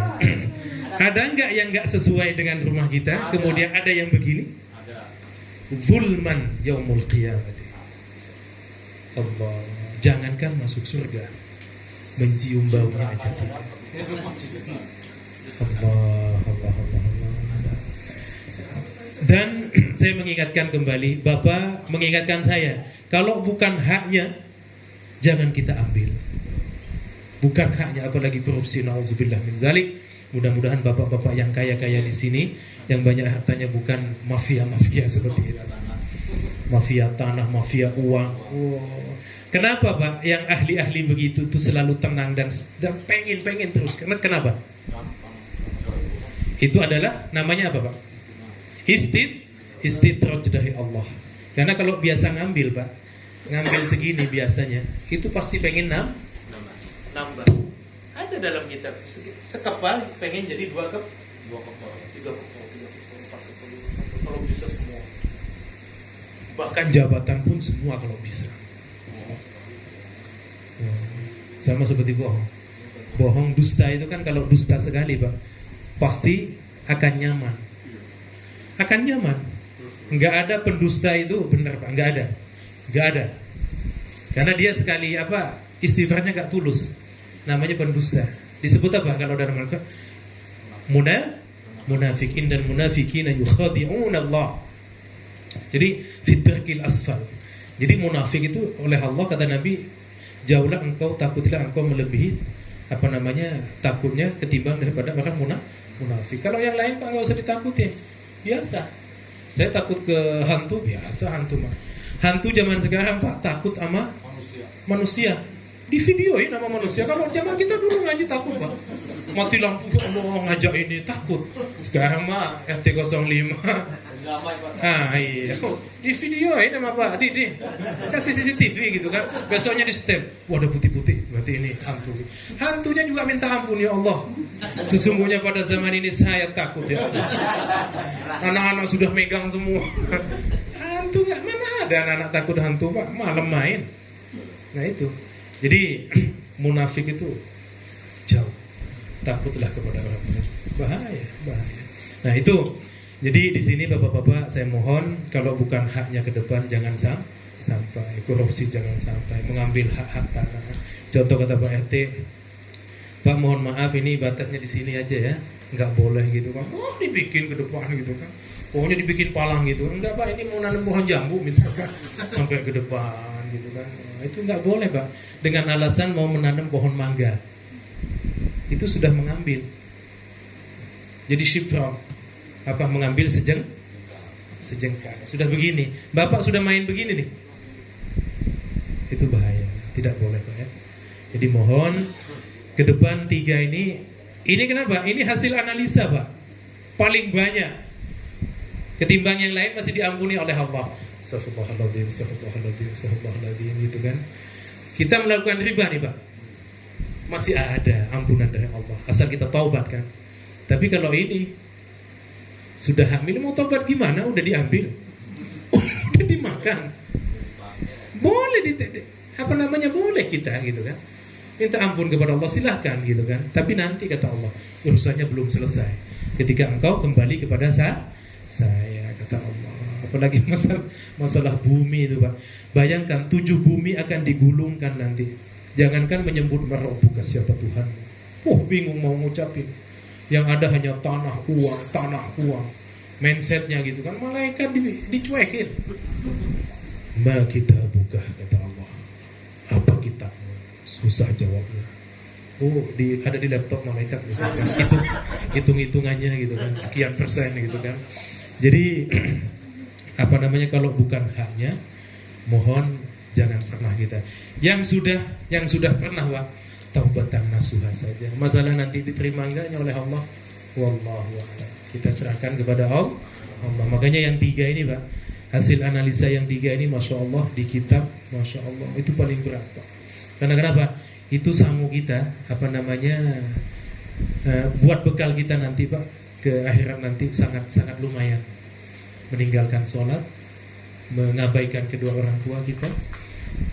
Ada nggak yang nggak sesuai dengan rumah kita? Kemudian ada yang begini? Zulman yaumul qiyamah. Allah, jangankan masuk surga, mencium baunya aja tidak. Allah. Dan saya mengingatkan kembali, Bapak mengingatkan saya, kalau bukan haknya, jangan kita ambil. Bukan haknya, apalagi korupsi, na'udzubillah min zalik. Mudah-mudahan bapak-bapak yang kaya-kaya di sini, yang banyak hartanya bukan mafia-mafia seperti itu. Mafia tanah, mafia uang. Kenapa Pak? Yang ahli-ahli begitu tuh selalu tenang dan pengen terus. Kenapa? Itu adalah namanya apa Pak? Istidraj dari Allah. Karena kalau biasa ngambil Pak, ngambil segini biasanya, itu pasti pengen nambah. Ada dalam kitab sekepal pengen jadi dua kepal, tiga kepal, empat kepal, kalau bisa semua. Bahkan jabatan pun semua kalau bisa. Sama seperti bohong dusta itu kan, kalau dusta sekali Pak, pasti akan nyaman. Nggak ada pendusta itu benar Pak, nggak ada. Karena dia sekali istighfarnya nggak tulus, namanya pendusta. Disebut apa kalau dalam Al-Quran? Munafikin dan munafikin yukhadi'un Allah. Jadi fitrikil asfal. Jadi munafik itu oleh Allah kata Nabi, jauhlah engkau, takutlah engkau melebihi takutnya ketimbang daripada bahkan munafik. Kalau yang lain Pak nggak usah ditakutin, biasa. Saya takut ke hantu, biasa hantu Pak. Hantu zaman sekarang Pak takut sama manusia. Di videoin nama manusia. Kalau zaman kita dulu ngaji takut Pak, mati lampu ya Allah ngajak ini takut. Sekarang mah RT 05 iya. Di videoin nama Pak, di kasih CCTV gitu kan. Besoknya di stem, wah ada putih-putih, berarti ini hantu. Hantunya juga minta ampun, ya Allah, sesungguhnya pada zaman ini saya takut ya Allah. Anak-anak sudah megang semua. Hantu nggak, mana ada anak-anak takut hantu Pak, malam main. Nah itu. Jadi munafik itu jauh. Takutlah kepada orang munafik. Bahaya. Nah itu. Jadi di sini bapak-bapak saya mohon, kalau bukan haknya ke depan jangan sampai korupsi, jangan sampai mengambil hak-hak tanah. Contoh kata Pak RT, Pak mohon maaf ini batasnya di sini aja ya, nggak boleh gitu kan. Oh dibikin ke depan gitu kan. Pokoknya dibikin palang gitu. Enggak Pak, ini mau nanam pohon jambu misalkan sampai ke depan gitu kan. Itu nggak boleh Pak. Dengan alasan mau menanam pohon mangga, itu sudah mengambil. Jadi shipwreck, mengambil sejengkal. Sudah begini, Bapak sudah main begini nih, itu bahaya, tidak boleh Pak ya. Jadi mohon ke depan 3 ini kenapa? Ini hasil analisa Pak, paling banyak ketimbang yang lain masih diampuni oleh Allah. Astagfirullahaladzim gitu kan. Kita melakukan riba nih Pak, masih ada ampunan dari Allah asal kita taubat kan. Tapi kalau ini sudah hamil, mau tobat gimana? Udah diambil, udah dimakan. Boleh boleh kita gitu kan. Minta ampun kepada Allah silahkan gitu kan. Tapi nanti kata Allah, urusannya belum selesai. Ketika engkau kembali kepada saya kata Allah. Apalagi masalah bumi itu Pak. Bayangkan 7 bumi akan digulungkan nanti. Jangankan menyebut merobuka siapa Tuhan. Bingung mau ngucapin. Yang ada hanya tanah uang. Mindsetnya gitu kan, malaikat dicuekin. Ma kita buka kata Allah. Apa kita? Susah jawabnya. Ada di laptop malaikat misalkan. Hitung-hitungannya gitu kan, sekian persen gitu kan. Jadi kalau bukan haknya, mohon jangan pernah kita. Yang sudah pernah Pak, taubatan nasuha saja. Masalah nanti diterima enggaknya oleh Allah, wallahu a'lam. Kita serahkan kepada Allah. Makanya yang 3 ini Pak, hasil analisa yang 3 ini Masya Allah di kitab, Masya Allah itu paling berat Pak. Karena kenapa? Itu sangu kita, buat bekal kita nanti Pak, ke akhirat nanti sangat lumayan. Meninggalkan sholat, mengabaikan kedua orang tua kita.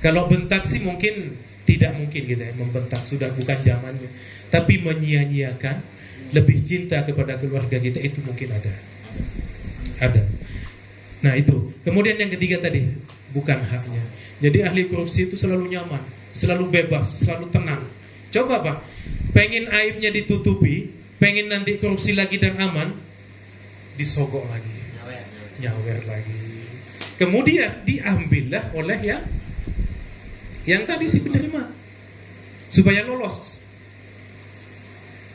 Kalau bentak sih mungkin tidak mungkin gitu ya, membentak sudah bukan zamannya. Tapi menyia-nyiakan, lebih cinta kepada keluarga kita, itu mungkin ada. Nah itu. Kemudian yang ketiga tadi, bukan haknya. Jadi ahli korupsi itu selalu nyaman, selalu bebas, selalu tenang. Coba Pak, pengen aibnya ditutupi, pengen nanti korupsi lagi dan aman, disogok lagi. nyawer lagi. Kemudian diambillah oleh yang tadi si penerima supaya lolos.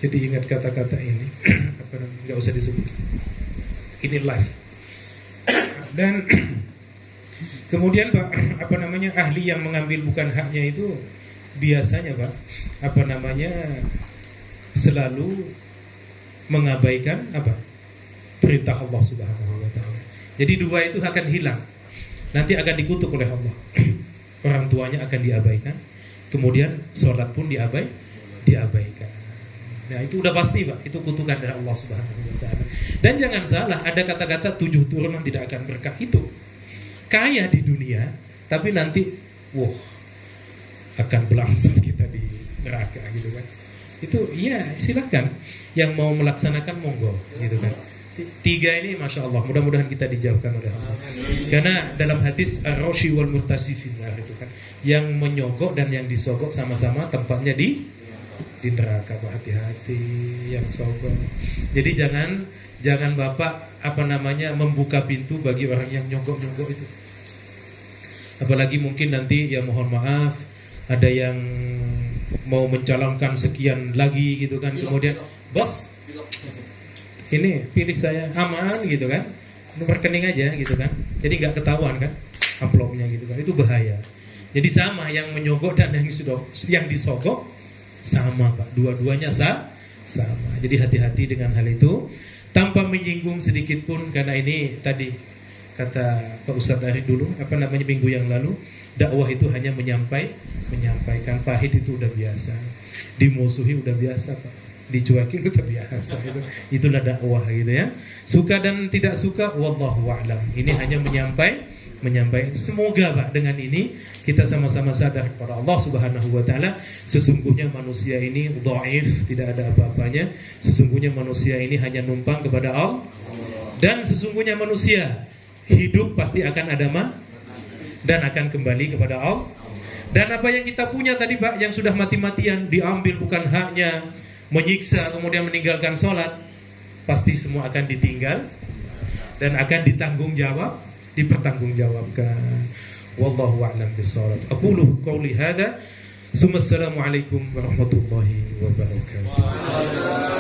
Jadi ingat kata-kata ini, nggak usah disebut. Ini live. Dan kemudian Pak, ahli yang mengambil bukan haknya itu biasanya Pak, selalu mengabaikan perintah Allah Subhanahu wa taala. Jadi dua itu akan hilang. Nanti akan dikutuk oleh Allah. Orang tuanya akan diabaikan, kemudian sholat pun diabaikan. Nah, itu udah pasti Pak, itu kutukan dari Allah Subhanahu wa taala. Dan jangan salah, ada kata-kata 7 turunan tidak akan berkah itu. Kaya di dunia, tapi nanti akan belangsang kita di neraka gitu kan. Itu ya silakan, yang mau melaksanakan monggo gitu kan. 3 ini Masya Allah, mudah-mudahan kita dijauhkan oleh Allah. Karena dalam hadis ar-rashi wal murtasi finnar itu kan, yang menyogok dan yang disogok sama-sama tempatnya di neraka. Hati-hati yang sogok. Jadi jangan Bapak membuka pintu bagi orang yang nyogok-nyogok itu. Apalagi mungkin nanti ya mohon maaf ada yang mau mencalonkan sekian lagi gitu kan, kemudian bos ini pilih saya aman gitu kan, nomor rekening aja gitu kan, jadi nggak ketahuan kan amplopnya gitu kan, itu bahaya. Jadi sama yang menyogok dan yang disogok sama Pak, dua-duanya sama. Jadi hati-hati dengan hal itu tanpa menyinggung sedikit pun, karena ini tadi kata Pak Ustadz dari dulu minggu yang lalu, dakwah itu hanya menyampaikan. Pahit itu udah biasa, dimusuhi udah biasa Pak, dicuekin udah biasa. Itulah dakwah gitu ya. Suka dan tidak suka wallahu a'lam. Ini hanya menyampaikan. Semoga Pak dengan ini kita sama-sama sadar kepada Allah Subhanahu wa taala, sesungguhnya manusia ini dhaif, tidak ada apa-apanya. Sesungguhnya manusia ini hanya numpang kepada Allah. Dan sesungguhnya manusia hidup pasti akan ada dan akan kembali kepada Allah. Dan apa yang kita punya tadi Pak, yang sudah mati-matian diambil bukan haknya, menyiksa kemudian meninggalkan sholat, pasti semua akan ditinggal dan akan dipertanggungjawabkan. Wallahu a'lam bishawab. Aqulu qouli hadza. Assalamualaikum warahmatullahi wabarakatuh.